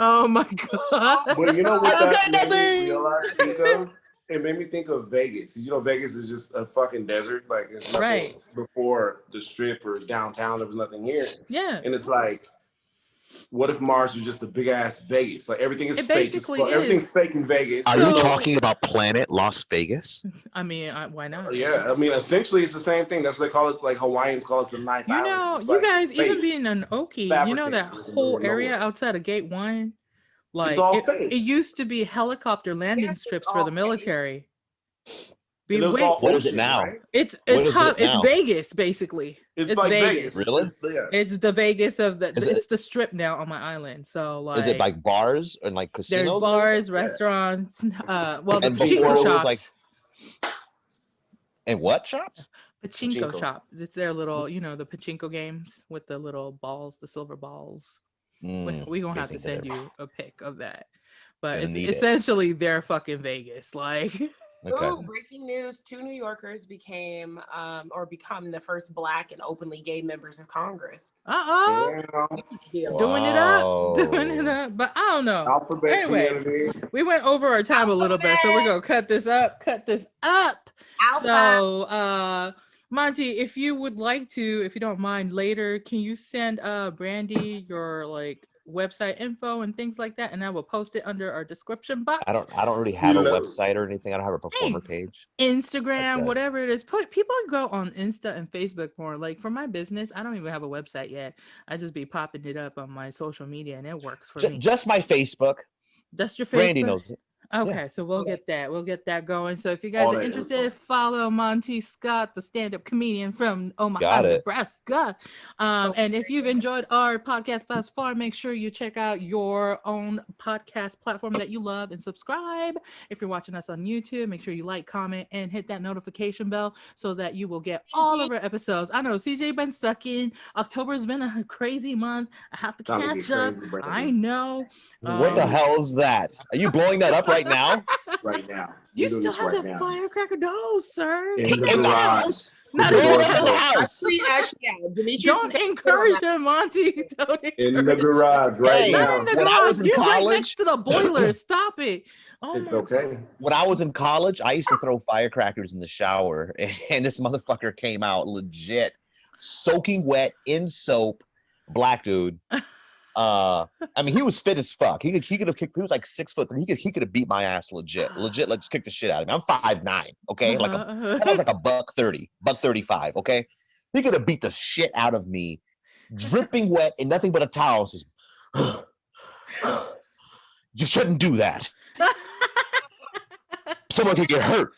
Speaker 2: Oh my god.
Speaker 1: But you know what that made me think of? It made me think of Vegas. You know, Vegas is just a fucking desert. Like, it's nothing before the strip or downtown. There was nothing here.
Speaker 2: Yeah.
Speaker 1: And it's like, what if Mars was just a big ass Vegas? Like everything is
Speaker 2: It
Speaker 1: fake.
Speaker 2: basically is.
Speaker 1: Everything's fake in Vegas.
Speaker 5: Are you
Speaker 2: So-
Speaker 5: talking about Planet Las Vegas?
Speaker 2: I mean, why not?
Speaker 1: Yeah, I mean, essentially it's the same thing. That's what they call it. Like Hawaiians call it the ninth
Speaker 2: You
Speaker 1: island.
Speaker 2: know,
Speaker 1: It's
Speaker 2: you
Speaker 1: like,
Speaker 2: guys,
Speaker 1: it's
Speaker 2: even
Speaker 1: fake.
Speaker 2: being an Okie, you know that
Speaker 1: Fabricated in the
Speaker 2: whole
Speaker 1: middle of
Speaker 2: area
Speaker 1: nowhere.
Speaker 2: outside of Gate 1? Like,
Speaker 1: It's all fake.
Speaker 2: it used to be helicopter landing
Speaker 3: Yes, it's
Speaker 2: strips for
Speaker 3: all
Speaker 2: the
Speaker 3: fake.
Speaker 2: military.
Speaker 1: And it was
Speaker 2: Wait,
Speaker 1: all
Speaker 5: What is it
Speaker 1: ocean,
Speaker 5: now?
Speaker 1: right?
Speaker 2: it's
Speaker 5: what is
Speaker 2: hot.
Speaker 5: it
Speaker 2: It's
Speaker 5: now?
Speaker 2: Vegas, basically.
Speaker 1: It's like Vegas.
Speaker 5: Really?
Speaker 2: It's the Vegas of the.
Speaker 5: Is it-
Speaker 2: It's the strip now on my island. So like,
Speaker 5: Is it like bars and like
Speaker 2: there's
Speaker 5: casinos?
Speaker 2: bars, restaurants. Well, the
Speaker 5: And
Speaker 2: pachinko
Speaker 5: before it was
Speaker 2: shops.
Speaker 5: like- And what shops?
Speaker 2: Pachinko
Speaker 1: Pachinko.
Speaker 2: shop. It's their little, you know, the pachinko games with the little balls, the silver balls. We gonna have to send you a pic of that. But
Speaker 5: Gonna
Speaker 2: it's
Speaker 5: need it.
Speaker 2: essentially their fucking Vegas. Like,
Speaker 5: Okay.
Speaker 3: Ooh, breaking news: 2 New Yorkers become the first Black and openly gay members of Congress.
Speaker 1: Damn.
Speaker 2: Doing it up, doing it
Speaker 5: Wow.
Speaker 2: up. But I don't know.
Speaker 1: Alphabet
Speaker 2: Anyway,
Speaker 1: community.
Speaker 2: we went over our time a little bit, so we're gonna cut this up.
Speaker 3: Alpha.
Speaker 2: So, Monty, if you would like to, if you don't mind, later, can you send Brandi your like website info and things like that, and I will post it under our description box.
Speaker 5: I don't really have a
Speaker 1: No.
Speaker 5: website or anything. I don't have a performer
Speaker 2: Hey.
Speaker 5: page.
Speaker 2: Instagram,
Speaker 5: Okay.
Speaker 2: whatever it is. People go on Insta and Facebook more. Like for my business, I don't even have a website yet. I just be popping it up on my social media, and it works for me.
Speaker 5: Just my Facebook.
Speaker 2: That's your Facebook.
Speaker 5: Brandy knows it.
Speaker 2: Okay, so we'll get that going. So if you guys
Speaker 1: All
Speaker 2: are
Speaker 1: that
Speaker 2: interested,
Speaker 1: info.
Speaker 2: follow Monte Scott, the stand-up comedian from Omaha,
Speaker 5: Got it.
Speaker 2: Nebraska. And if you've enjoyed our podcast thus far, make sure you check out your own podcast platform that you love and subscribe. If you're watching us on YouTube, make sure you like, comment, and hit that notification bell so that you will get all of our episodes. I know CJ been stuck in. October's been a crazy month. I have to
Speaker 1: Time to
Speaker 2: catch
Speaker 1: get
Speaker 2: up.
Speaker 1: crazy, Brandi.
Speaker 2: I know.
Speaker 5: What the
Speaker 2: Um,
Speaker 5: hell is that? Are you blowing that up right now?
Speaker 1: Right now.
Speaker 2: You
Speaker 1: We're doing
Speaker 2: still
Speaker 1: this
Speaker 2: have
Speaker 1: right
Speaker 2: the
Speaker 1: now.
Speaker 2: firecracker dose, sir.
Speaker 1: In the
Speaker 5: In the
Speaker 1: garage.
Speaker 5: house?
Speaker 2: Not
Speaker 1: The
Speaker 2: in
Speaker 1: door's
Speaker 2: the
Speaker 5: in the
Speaker 1: closed.
Speaker 5: house.
Speaker 3: Actually, yeah, Demetrius
Speaker 2: Don't
Speaker 3: is-
Speaker 2: encourage him, Monty. Don't
Speaker 1: In the
Speaker 2: encourage him.
Speaker 1: garage right
Speaker 5: Hey,
Speaker 2: Not
Speaker 1: now.
Speaker 2: in the
Speaker 5: when I
Speaker 2: garage.
Speaker 5: was in
Speaker 2: You're right
Speaker 5: college-
Speaker 2: next to the boiler. Stop it. Oh
Speaker 1: It's
Speaker 2: my
Speaker 1: okay.
Speaker 5: When I was in college, I used to throw firecrackers in the shower, and this motherfucker came out legit, soaking wet in soap, black dude. I mean, he was fit as fuck. He could have kicked. He was like 6'3". He could have beat my ass legit. Like just kick the shit out of me. I'm 5'9". Okay, like I was like a $130, $135. Okay, he could have beat the shit out of me, dripping wet and nothing but a towel. Just, you shouldn't do that. Someone could get hurt.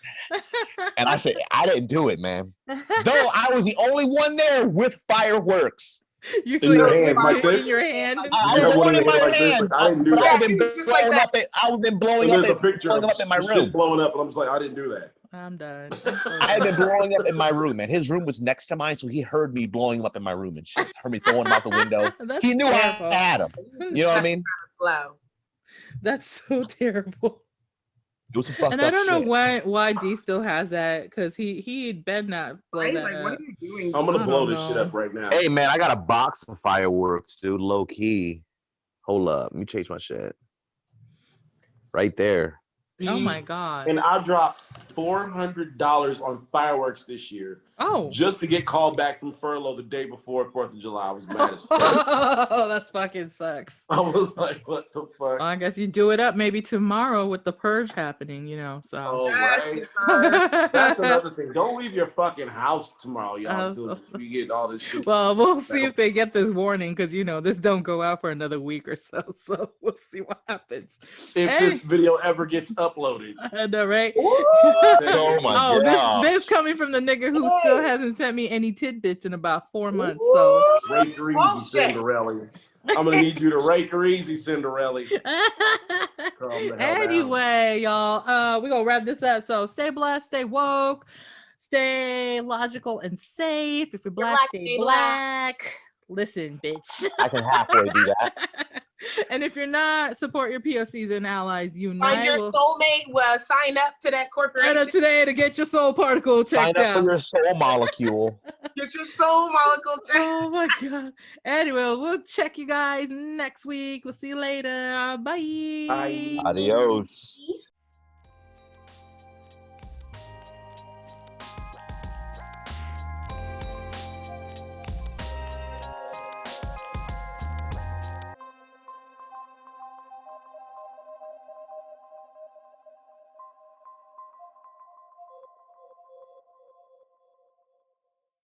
Speaker 5: And I said, I didn't do it, man. Though I was the only one there with fireworks.
Speaker 2: You
Speaker 1: In your
Speaker 2: threw it
Speaker 1: hands
Speaker 2: with
Speaker 1: like
Speaker 2: your-
Speaker 1: this?
Speaker 2: in your hand. and
Speaker 5: I
Speaker 1: You
Speaker 2: stuff.
Speaker 1: have one in
Speaker 5: in
Speaker 1: your
Speaker 5: my
Speaker 1: hand like this,
Speaker 5: hand,
Speaker 1: like, I didn't do
Speaker 5: but
Speaker 1: that.
Speaker 5: I've been
Speaker 3: Just like
Speaker 5: blowing
Speaker 3: that.
Speaker 5: up it. I've been
Speaker 1: And
Speaker 5: blowing
Speaker 1: there's a
Speaker 5: up
Speaker 1: picture
Speaker 5: blowing
Speaker 1: of
Speaker 5: up in my
Speaker 1: shit
Speaker 5: room.
Speaker 1: blowing up, and I'm just like, I didn't do that.
Speaker 2: I'm done. I'm so
Speaker 5: I had been
Speaker 2: done.
Speaker 5: blowing up in my room, man. His room was next to mine, so he heard me blowing him up in my room and shit. Heard me throwing him out the window.
Speaker 2: That's
Speaker 5: He knew I
Speaker 2: terrible.
Speaker 5: had him. You know what I mean?
Speaker 3: slow.
Speaker 2: That's so terrible.
Speaker 5: It was some fucked
Speaker 2: And
Speaker 5: up
Speaker 2: I don't know
Speaker 5: shit.
Speaker 2: why D still has that, because he better not blow
Speaker 3: Right?
Speaker 2: that
Speaker 3: Like, what
Speaker 2: up.
Speaker 3: are you doing?
Speaker 1: I'm gonna
Speaker 2: I
Speaker 1: blow
Speaker 2: don't
Speaker 1: this shit
Speaker 2: know.
Speaker 1: up right now.
Speaker 5: Hey, man, I got a box of fireworks, dude. Low key. Hold up. Let me change my shit. Right there.
Speaker 2: Oh
Speaker 1: See,
Speaker 2: my god.
Speaker 1: And I dropped $400 on fireworks this year
Speaker 2: Oh.
Speaker 1: just to get called back from furlough the day before 4th of July. I was mad as fuck.
Speaker 2: Oh, that's fucking sucks.
Speaker 1: I was like, what the fuck?
Speaker 2: Well, I guess you do it up maybe tomorrow with the purge happening, so.
Speaker 1: Oh,
Speaker 3: Yes,
Speaker 1: right.
Speaker 3: sir.
Speaker 1: That's another thing. Don't leave your fucking house tomorrow, y'all,
Speaker 2: Oh,
Speaker 1: until we get all this shit.
Speaker 2: Well, we'll see if they get this warning, because this don't go out for another week or so. So we'll see what happens.
Speaker 1: If
Speaker 2: Hey.
Speaker 1: this video ever gets uploaded.
Speaker 2: I know, right?
Speaker 5: Oh my
Speaker 2: Oh,
Speaker 5: god.
Speaker 2: this coming from the nigga who still hasn't sent me any tidbits in about 4 months. So
Speaker 1: Rake her easy,
Speaker 3: Oh, shit.
Speaker 1: Cinderella. I'm gonna need you to rake her easy, Cinderella. Calm the hell down.
Speaker 2: anyway, y'all, we're gonna wrap this up. So stay blessed, stay woke, stay logical and safe. If you're black,
Speaker 3: black,
Speaker 2: stay
Speaker 3: stay
Speaker 2: black. Listen, bitch.
Speaker 5: I can halfway do that.
Speaker 2: And if you're not, support your POCs and allies.
Speaker 3: Find
Speaker 2: Unite.
Speaker 3: your soulmate. Sign up to that corporation.
Speaker 2: Sign up today to get your soul particle
Speaker 5: Sign
Speaker 2: checked
Speaker 5: up for
Speaker 2: out.
Speaker 5: your soul molecule.
Speaker 3: Get your soul molecule checked.
Speaker 2: Oh my god. Anyway, we'll check you guys next week. We'll see you later. Bye.
Speaker 1: Bye.
Speaker 5: Adios.